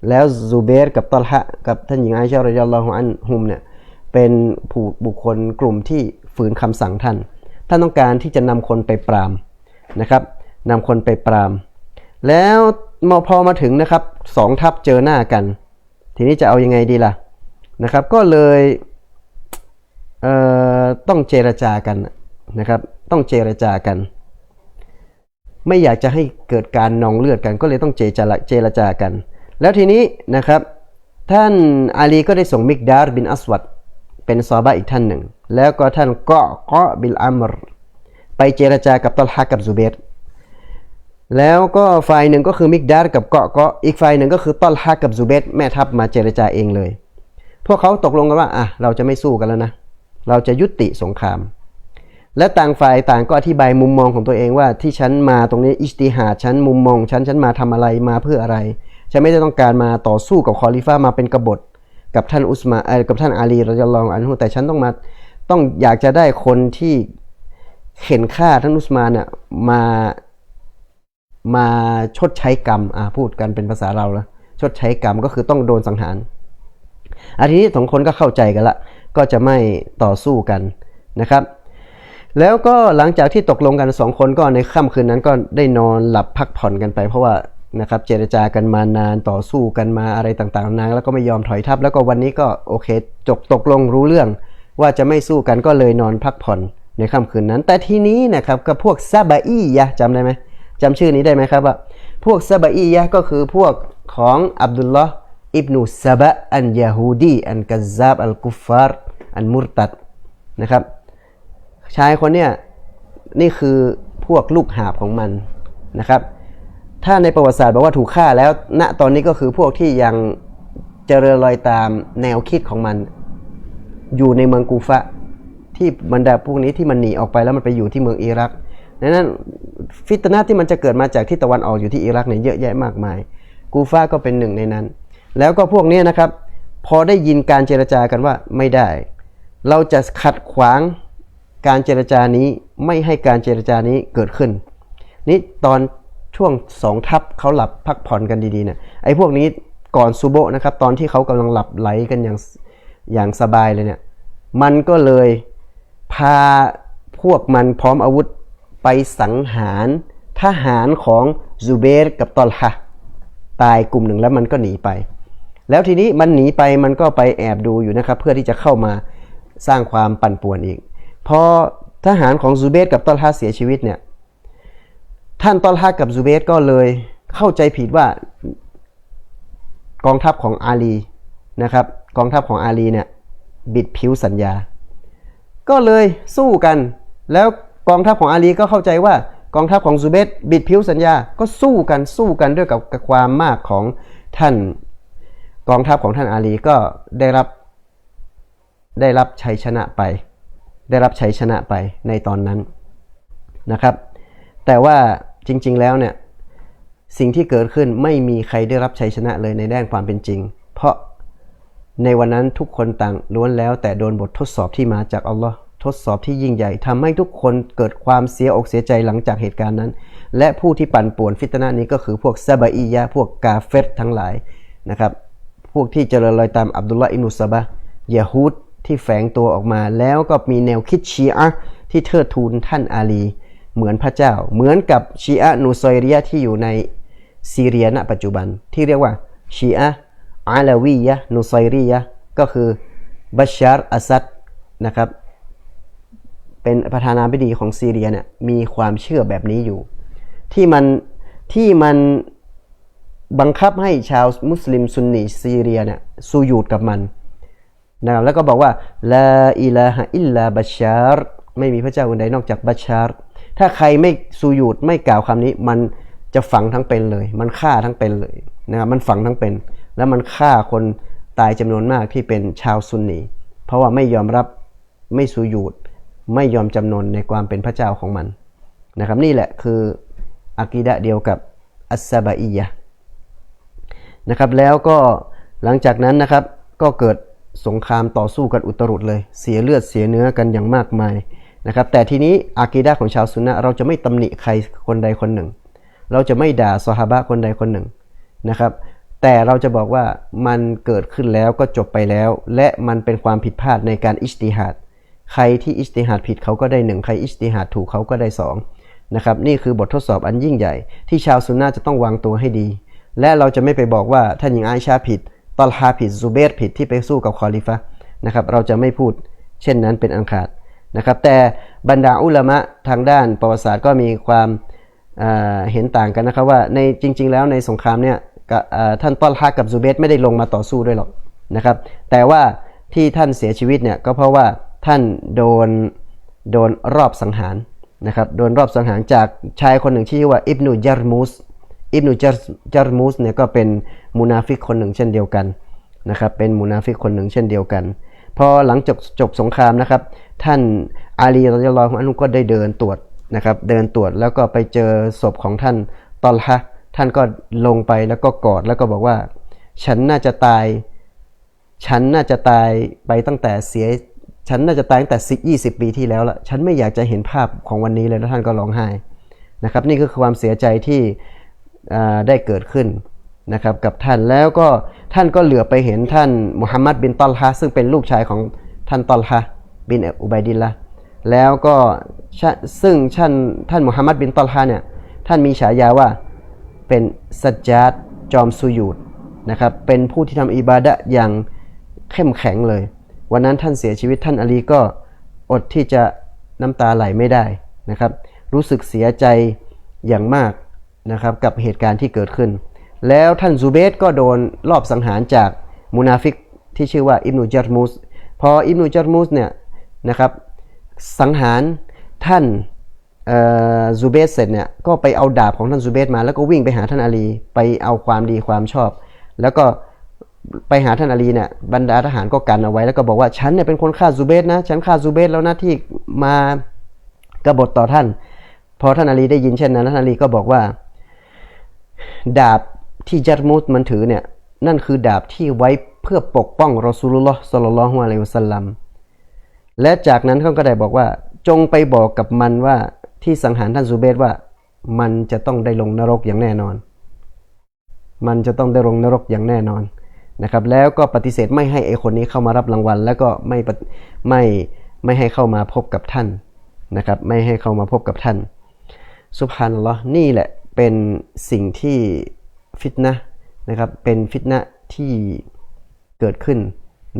[SPEAKER 1] แล้วซูเบตกับตอลฮะกับท่านหญิงอาอิชารอฎิยัลลอฮุอันฮุมเนี่ยเป็นบุคคลกลุ่มที่ฝืนคำสั่งท่านต้องการที่จะนำคนไปปรามนะครับนำคนไปปรามแล้วพอมาถึงนะครับสองทัพเจอหน้ากันทีนี้จะเอายังไงดีล่ะนะครับก็เลยต้องเจรจากันนะครับต้องเจรจากันไม่อยากจะให้เกิดการนองเลือดกันก็เลยต้องเจรจากันแล้วทีนี้นะครับท่านอาลีก็ได้ส่งมิกดาร์บินอัสวัดเป็นซอฮาบะห์อีกท่านหนึ่งแล้วก็ท่านกอบิลอัมรไปเจรจากับตอลฮะกับซูเบตแล้วก็ฝ่ายหนึ่งก็คือมิกดาร์กับเกาะอีกฝ่ายหนึ่งก็คือตอลฮะกับซูเบตแม่ทัพมาเจรจาเองเลยพวกเขาตกลงกันว่าเราจะไม่สู้กันแล้วนะเราจะยุติสงครามและต่างฝ่ายต่างก็อธิบายมุมมองของตัวเองว่าที่ฉันมาตรงนี้อิจติฮาดฉันมุมมองฉันมาทำอะไรมาเพื่ออะไรฉันไม่ได้ต้องการมาต่อสู้กับคอลิฟะห์มาเป็นกบฏกับท่านอุสมานกับท่านอาลีรอฎิยัลลอฮุอันฮุแต่ฉันต้องอยากจะได้คนที่เข็นฆ่าท่านอุสมานน่ะมาชดใช้กรรมพูดกันเป็นภาษาเราแล้วชดใช้กรรมก็คือต้องโดนสังหารทีนี้สองคนก็เข้าใจกันละก็จะไม่ต่อสู้กันนะครับแล้วก็หลังจากที่ตกลงกัน2คนก็ในค่ำคืนนั้นก็ได้นอนหลับพักผ่อนกันไปเพราะว่านะครับเจรจากันมานานต่อสู้กันมาอะไรต่างๆนานแล้วก็ไม่ยอมถอยทัพแล้วก็วันนี้ก็โอเคตกลงรู้เรื่องว่าจะไม่สู้กันก็เลยนอนพักผ่อนในค่ำคืนนั้นแต่ทีนี้นะครับกับพวกซาบะอียะจำได้ไหมจำชื่อนี้ได้ไหมครับว่าพวกซาบะอียะก็คือพวกของอับดุลลอฮ์อิบนุซาบะอันยะฮูดีอันกัซซาบอัลกุฟฟาร์อันมุรตัดนะครับชายคนเนี้ยนี่คือพวกลูกหาบของมันนะครับถ้าในประวัติศาสตร์บอกว่าถูกฆ่าแล้วณตอนนี้ก็คือพวกที่ยังเจริญรอยตามแนวคิดของมันอยู่ในเมืองกูฟะที่บรรดาพวกนี้ที่มันหนีออกไปแล้วมันไปอยู่ที่เมืองอิรักดังนั้นฟิตนะห์ที่มันจะเกิดมาจากที่ตะวันออกอยู่ที่อิรักเนี่ยเยอะแยะมากมายกูฟะก็เป็นหนึ่งในนั้นแล้วก็พวกนี้นะครับพอได้ยินการเจรจากันว่าไม่ได้เราจะขัดขวางการเจรจานี้ไม่ให้การเจรจานี้เกิดขึ้นนี่ตอนช่วง2ทัพเขาหลับพักผ่อนกันดีๆเนี่ยไอ้พวกนี้ก่อนซุโบะนะครับตอนที่เขากำลังหลับไหลกันอย่างสบายเลยเนี่ยมันก็เลยพาพวกมันพร้อมอาวุธไปสังหารทหารของซูเบตกับตอลฮะตายกลุ่มหนึ่งแล้วมันก็หนีไปแล้วทีนี้มันหนีไปมันก็ไปแอบดูอยู่นะครับเพื่อที่จะเข้ามาสร้างความปั่นป่วนอีกพอทหารของซูเบตกับตอลฮะเสียชีวิตเนี่ยท่านตอลฮะกับซูเบตก็เลยเข้าใจผิดว่ากองทัพของอาลีนะครับกองทัพของอาลีเนี่ยบิดผิวสัญญาก็เลยสู้กันแล้วกองทัพของอาลีก็เข้าใจว่ากองทัพของซูเบตบิดผิวสัญญาก็สู้กันด้วยกับความมากของท่านกองทัพของท่านอาลีก็ได้รับชัยชนะไปในตอนนั้นนะครับแต่ว่าจริงๆแล้วเนี่ยสิ่งที่เกิดขึ้นไม่มีใครได้รับชัยชนะเลยในด้านความเป็นจริงเพราะในวันนั้นทุกคนต่างล้วนแล้วแต่โดนบททดสอบที่มาจากอัลลอฮ์ทดสอบที่ยิ่งใหญ่ทำให้ทุกคนเกิดความเสียอกเสียใจหลังจากเหตุการณ์นั้นและผู้ที่ปั่นป่วนฟิตนะห์นี้ก็คือพวกซาบะอียะพวกกาเฟรทั้งหลายนะครับพวกที่เจริญรอยตามอับดุลลาห์อิบนุซะบะห์ยะฮูดที่แฝงตัวออกมาแล้วก็มีแนวคิดชีอะห์ที่เทิดทูนท่านอาลีเหมือนพระเจ้าเหมือนกับชีอะห์นูซอยรียะห์ที่อยู่ในซีเรียณปัจจุบันที่เรียกว่าชีอะห์อาลาวียะห์นูซอยรียะห์ก็คือบัชชาร์อัสซัดนะครับเป็นประธานาธิบดีของซีเรียเนี่ยมีความเชื่อแบบนี้อยู่ที่มัน ที่มันบังคับให้ชาวมุสลิมซุนนีซีเรียเนี่ยสุญูดกับมันนะครับแล้วก็บอกว่าลาอิลาฮะอิลลาบัชชาร์ไม่มีพระเจ้าอื่นใดนอกจากบัชชาร์ถ้าใครไม่สุญูดไม่กล่าวคำนี้มันจะฝังทั้งเป็นเลยมันฆ่าทั้งเป็นเลยนะครับมันฝังทั้งเป็นแล้วมันฆ่าคนตายจำนวนมากที่เป็นชาวซุนนีเพราะว่าไม่ยอมรับไม่สุญูดไม่ยอมจำนนในความเป็นพระเจ้าของมันนะครับนี่แหละคืออะกีดะห์เดียวกับอัสซะบะอียะห์นะครับแล้วก็หลังจากนั้นนะครับก็เกิดสงครามต่อสู้กันอุตรุดเลยเสียเลือดเสียเนื้อกันอย่างมากมายนะครับแต่ทีนี้อะกีดะห์ของชาวซุนนะห์เราจะไม่ตำหนิใครคนใดคนหนึ่งเราจะไม่ด่าซอฮาบะห์คนใดคนหนึ่งนะครับแต่เราจะบอกว่ามันเกิดขึ้นแล้วก็จบไปแล้วและมันเป็นความผิดพลาดในการอิจติฮาดใครที่อิจติฮาดผิดเขาก็ได้1ใครอิจติฮาดถูกเขาก็ได้2นะครับนี่คือบททดสอบอันยิ่งใหญ่ที่ชาวซุนนะห์จะต้องวางตัวให้ดีและเราจะไม่ไปบอกว่าท่านหญิงอาอิชาผิดตอลฮาผิดซูเบรผิดที่ไปสู้กับคอลิฟะห์นะครับเราจะไม่พูดเช่นนั้นเป็นอันขาดนะครับแต่บรรดาอุลามะทางด้านประวัติศาสตร์ก็มีความเห็นต่างกันนะครับว่าในจริงๆแล้วในสงครามเนี่ยท่านตอลฮากับซูเบรไม่ได้ลงมาต่อสู้ด้วยหรอกนะครับแต่ว่าที่ท่านเสียชีวิตเนี่ยก็เพราะว่าท่านโดนรอบสังหารนะครับโดนรอบสังหารจากชายคนหนึ่งที่ชื่อว่าอิบนุญารมูสเนี่ยก็เป็นมุนาฟิกคนหนึ่งเช่นเดียวกันนะครับเป็นมุนาฟิกคนหนึ่งเช่นเดียวกันพอหลังจบสงครามนะครับท่านอาลีรอฎิยัลลอฮุอันฮุก็ได้เดินตรวจนะครับเดินตรวจแล้วก็ไปเจอศพของท่านตอลฮะท่านก็ลงไปแล้วก็กอดแล้วก็บอกว่าฉันน่าจะตายไปตั้งแต่ฉันน่าจะตายตั้งแต่20 ปีที่แล้วละฉันไม่อยากจะเห็นภาพของวันนี้เลยแล้วท่านก็ร้องไห้นะครับนี่คือความเสียใจที่ได้เกิดขึ้นนะครับกับท่านแล้วก็ท่านก็เหลือไปเห็นท่านมุฮัมมัดบินตอลฮะซึ่งเป็นลูกชายของท่านตอลฮะบินอุบัยดิลละแล้วก็ซึ่งท่านมุฮัมมัดบินตอลฮะเนี่ยท่านมีฉายาว่าเป็นสัจญาดจอมสุญูดนะครับเป็นผู้ที่ทำอิบาดะห์อย่างเข้มแข็งเลยวันนั้นท่านเสียชีวิตท่านอาลีก็อดที่จะน้ำตาไหลไม่ได้นะครับรู้สึกเสียใจอย่างมากนะครับกับเหตุการณ์ที่เกิดขึ้นแล้วท่านซูเบตก็โดนลอบสังหารจากมุนาฟิกที่ชื่อว่าอิบนุญารมูสพออิบนุญารมูสเนี่ยนะครับสังหารท่านซูเบตเสร็จเนี่ยก็ไปเอาดาบของท่านซูเบตมาแล้วก็วิ่งไปหาท่านอาลีไปเอาความดีความชอบแล้วก็ไปหาท่านอาลีเนี่ยบรรดาทหารก็กันเอาไว้แล้วก็บอกว่าฉันเนี่ยเป็นคนฆ่าซูเบตนะฉันฆ่าซูเบตแล้วนะที่มากบฏต่อท่านพอท่านอาลีได้ยินเช่นนั้นท่านอาลีก็บอกว่าดาบที่ญารมูสมันถือเนี่ยนั่นคือดาบที่ไว้เพื่อปกป้องรอซูลุลลอฮ์ศ็อลลัลลอฮุอะลัยฮิวะซัลลัมและจากนั้นเขาก็ได้บอกว่าจงไปบอกกับมันว่าที่สังหารท่านซูเบตว่ามันจะต้องได้ลงนรกอย่างแน่นอนมันจะต้องได้ลงนรกอย่างแน่นอนนะครับแล้วก็ปฏิเสธไม่ให้ไอ้คนนี้เข้ามารับรางวัลแล้วก็ไม่ให้เข้ามาพบกับท่านนะครับไม่ให้เข้ามาพบกับท่านซุบฮานัลลอฮ์นี่แหละเป็นสิ่งที่ฟิตนะห์นะครับเป็นฟิตนะห์ที่เกิดขึ้น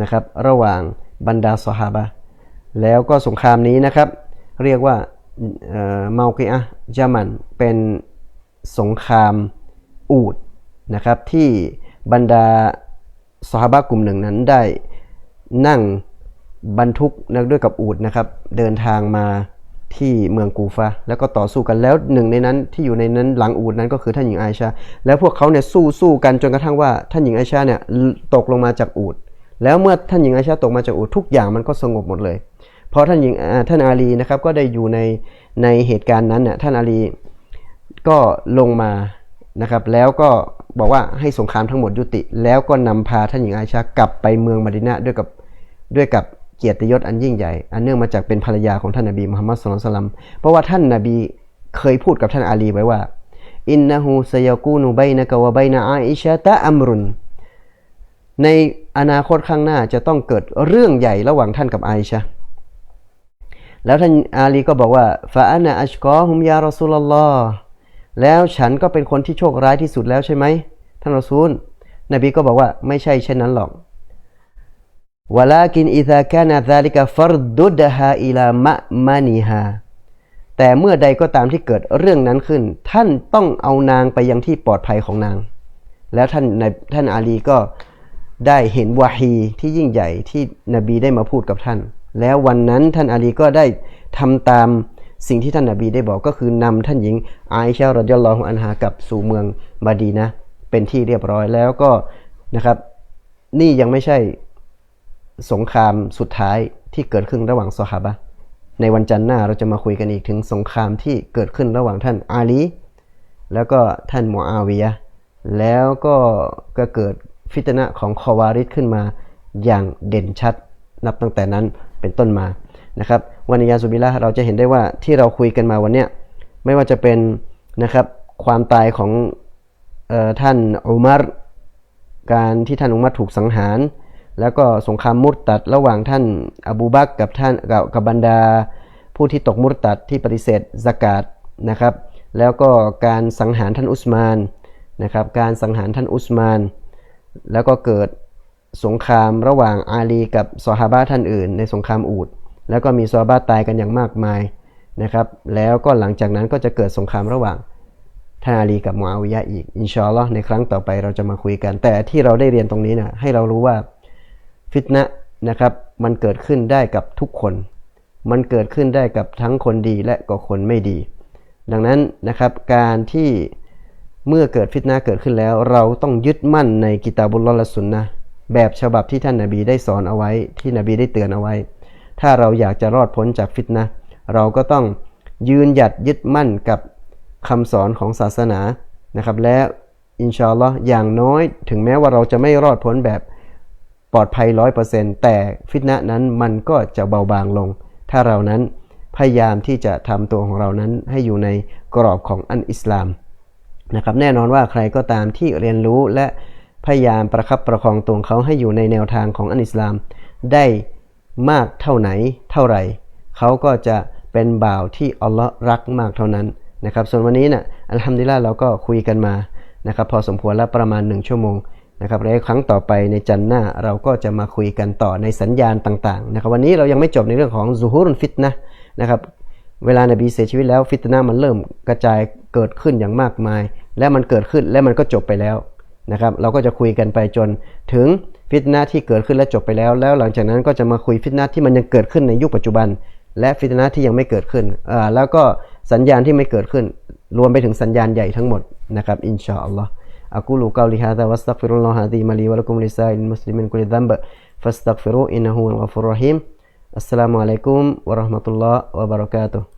[SPEAKER 1] นะครับระหว่างบรรดาซอฮาบะห์แล้วก็สงครามนี้นะครับเรียกว่าเมากิอะห์ญะมันเป็นสงครามอูฐนะครับที่บรรดาซอฮาบะห์กลุ่มหนึ่งนั้นได้นั่งบรรทุกด้วยกับอูฐนะครับเดินทางมาที่เมืองกูฟะแล้วก็ต่อสู้กันแล้วหนึ่งในนั้นที่อยู่ในนั้นหลังอูฐนั้นก็คือท่านหญิงอาอิชาแล้วพวกเขาเนี่ยสู้กันจนกระทั่งว่าท่านหญิงอาอิชาเนี่ยตกลงมาจากอูฐแล้วเมื่อท่านหญิงอาอิชาตกมาจากอูฐทุกอย่างมันก็สงบหมดเลยเพราะท่านอาลีนะครับก็ได้อยู่ในเหตุการณ์นั้นเนี่ยท่านอาลีก็ลงมานะครับแล้วก็บอกว่าให้สงครามทั้งหมดยุติแล้วก็นำพาท่านหญิงอาอิชากลับไปเมืองมะดีนะห์ด้วยกับเกียรติยศอันยิ่งใหญ่อันเนื่องมาจากเป็นภรรยาของท่านนบีมุฮัมมัดศ็อลลัลลอฮุอะลัยฮิวะซัลลัมเพราะว่าท่านนบีเคยพูดกับท่านอาลีไว้ว่าอินนะฮูซะยะกูนุบัยนะกะวะบัยนะอาอิชะตะอัมรุนในอนาคตข้างหน้าจะต้องเกิดเรื่องใหญ่ระหว่างท่านกับอาอิชะห์แล้วท่านอาลีก็บอกว่าฟะอะนะอัชกอฮุมยารอซูลุลลอฮ์แล้วฉันก็เป็นคนที่โชคร้ายที่สุดแล้วใช่ไหมท่านรอซูลนบีก็บอกว่าไม่ใช่เช่นนั้นหรอกวะลากินอิซากานะซาลิกะฟัรดุดฮาอิลามะมานิฮา แต่เมื่อใดก็ตามที่เกิดเรื่องนั้นขึ้นท่านต้องเอานางไปยังที่ปลอดภัยของนางแล้วท่านอาลีก็ได้เห็นวะฮีที่ยิ่งใหญ่ที่นบีได้มาพูดกับท่านแล้ววันนั้นท่านอาลีก็ได้ทำตามสิ่งที่ท่านนบีได้บอกก็คือนำท่านหญิงอาอิชะฮ์ รอฎิยัลลอฮุอันฮากลับสู่เมืองมะดีนะห์เป็นที่เรียบร้อยแล้วก็นะครับนี่ยังไม่ใช่สงครามสุดท้ายที่เกิดขึ้นระหว่างซอฮาบะห์ในวันจันทร์หน้าเราจะมาคุยกันอีกถึงสงครามที่เกิดขึ้นระหว่างท่านอาลีแล้วก็ท่านมุอาวิยะห์แล้วก็เกิดฟิตนะห์ของคอวาริดขึ้นมาอย่างเด่นชัดนับตั้งแต่นั้นเป็นต้นมานะครับวันนี้ยาซุบิลละเราจะเห็นได้ว่าที่เราคุยกันมาวันเนี้ยไม่ว่าจะเป็นนะครับความตายของท่านอุมัรการที่ท่านอุมัรถูกสังหารแล้วก็สงครามมุรตัดระหว่างท่านอบูบักรกับบรรดาผู้ที่ตกมุรตัดที่ปฏิเสธซะกาตนะครับแล้วก็การสังหารท่านอุสมานนะครับการสังหารท่านอุสมานแล้วก็เกิดสงครามระหว่างอาลีกับซอฮาบะห์ท่านอื่นในสงครามอูฐแล้วก็มีซอฮาบะห์ตายกันอย่างมากมายนะครับแล้วก็หลังจากนั้นก็จะเกิดสงครามระหว่างท่านอาลีกับมุอาวิยะห์อีกอินชาอัลลอฮ์ในครั้งต่อไปเราจะมาคุยกันแต่ที่เราได้เรียนตรงนี้นะให้เรารู้ว่าฟิตนะห์นะครับมันเกิดขึ้นได้กับทุกคนมันเกิดขึ้นได้กับทั้งคนดีและก็คนไม่ดีดังนั้นนะครับการที่เมื่อเกิดฟิตนะห์เกิดขึ้นแล้วเราต้องยึดมั่นในกิตาบุลลอฮ์และซุนนะห์แบบฉบับที่ท่านนบีได้สอนเอาไว้ที่นบีได้เตือนเอาไว้ถ้าเราอยากจะรอดพ้นจากฟิตนะห์เราก็ต้องยืนหยัดยึดมั่นกับคำสอนของศาสนานะครับและอินชาอัลลอฮ์อย่างน้อยถึงแม้ว่าเราจะไม่รอดพ้นแบบปลอดภัย 100% แต่ฟิตนะห์นั้นมันก็จะเบาบางลงถ้าเรานั้นพยายามที่จะทำตัวของเรานั้นให้อยู่ในกรอบของอันอิสลามนะครับแน่นอนว่าใครก็ตามที่เรียนรู้และพยายามประคับประคองตัวเขาให้อยู่ในแนวทางของอันอิสลามได้มากเท่าไหนเท่าไหร่เขาก็จะเป็นบ่าวที่อัลลอฮ์รักมากเท่านั้นนะครับส่วนวันนี้นะอัลฮัมดุลิลละห์เราก็คุยกันมานะครับพอสมควรแล้วประมาณ1ชั่วโมงนะครับและครั้งต่อไปในจันทร์หน้าเราก็จะมาคุยกันต่อในสัญญาณต่างๆนะครับวันนี้เรายังไม่จบในเรื่องของซุฮูรุนฟิตนะห์นะครับเวลานบีเสียชีวิตแล้วฟิตนะห์มันเริ่มกระจายเกิดขึ้นอย่างมากมายและมันเกิดขึ้นและมันก็จบไปแล้วนะครับเราก็จะคุยกันไปจนถึงฟิตนะห์ที่เกิดขึ้นและจบไปแล้วแล้วหลังจากนั้นก็จะมาคุยฟิตนะห์ที่มันยังเกิดขึ้นในยุคปัจจุบันและฟิตนะห์ที่ยังไม่เกิดขึ้นแล้วก็สัญญาณที่ไม่เกิดขึ้นรวมไปถึงสัญญาณใหญ่ทั้งหมดนะครับอินชาอัลลอฮ์أقول قولي هذا وأستغفر الله العظيم لي ولكم ولسائر المسلمين كل ذنب فاستغفروه إنه هو الغفور الرحيم السلام عليكم ورحمة الله وبركاته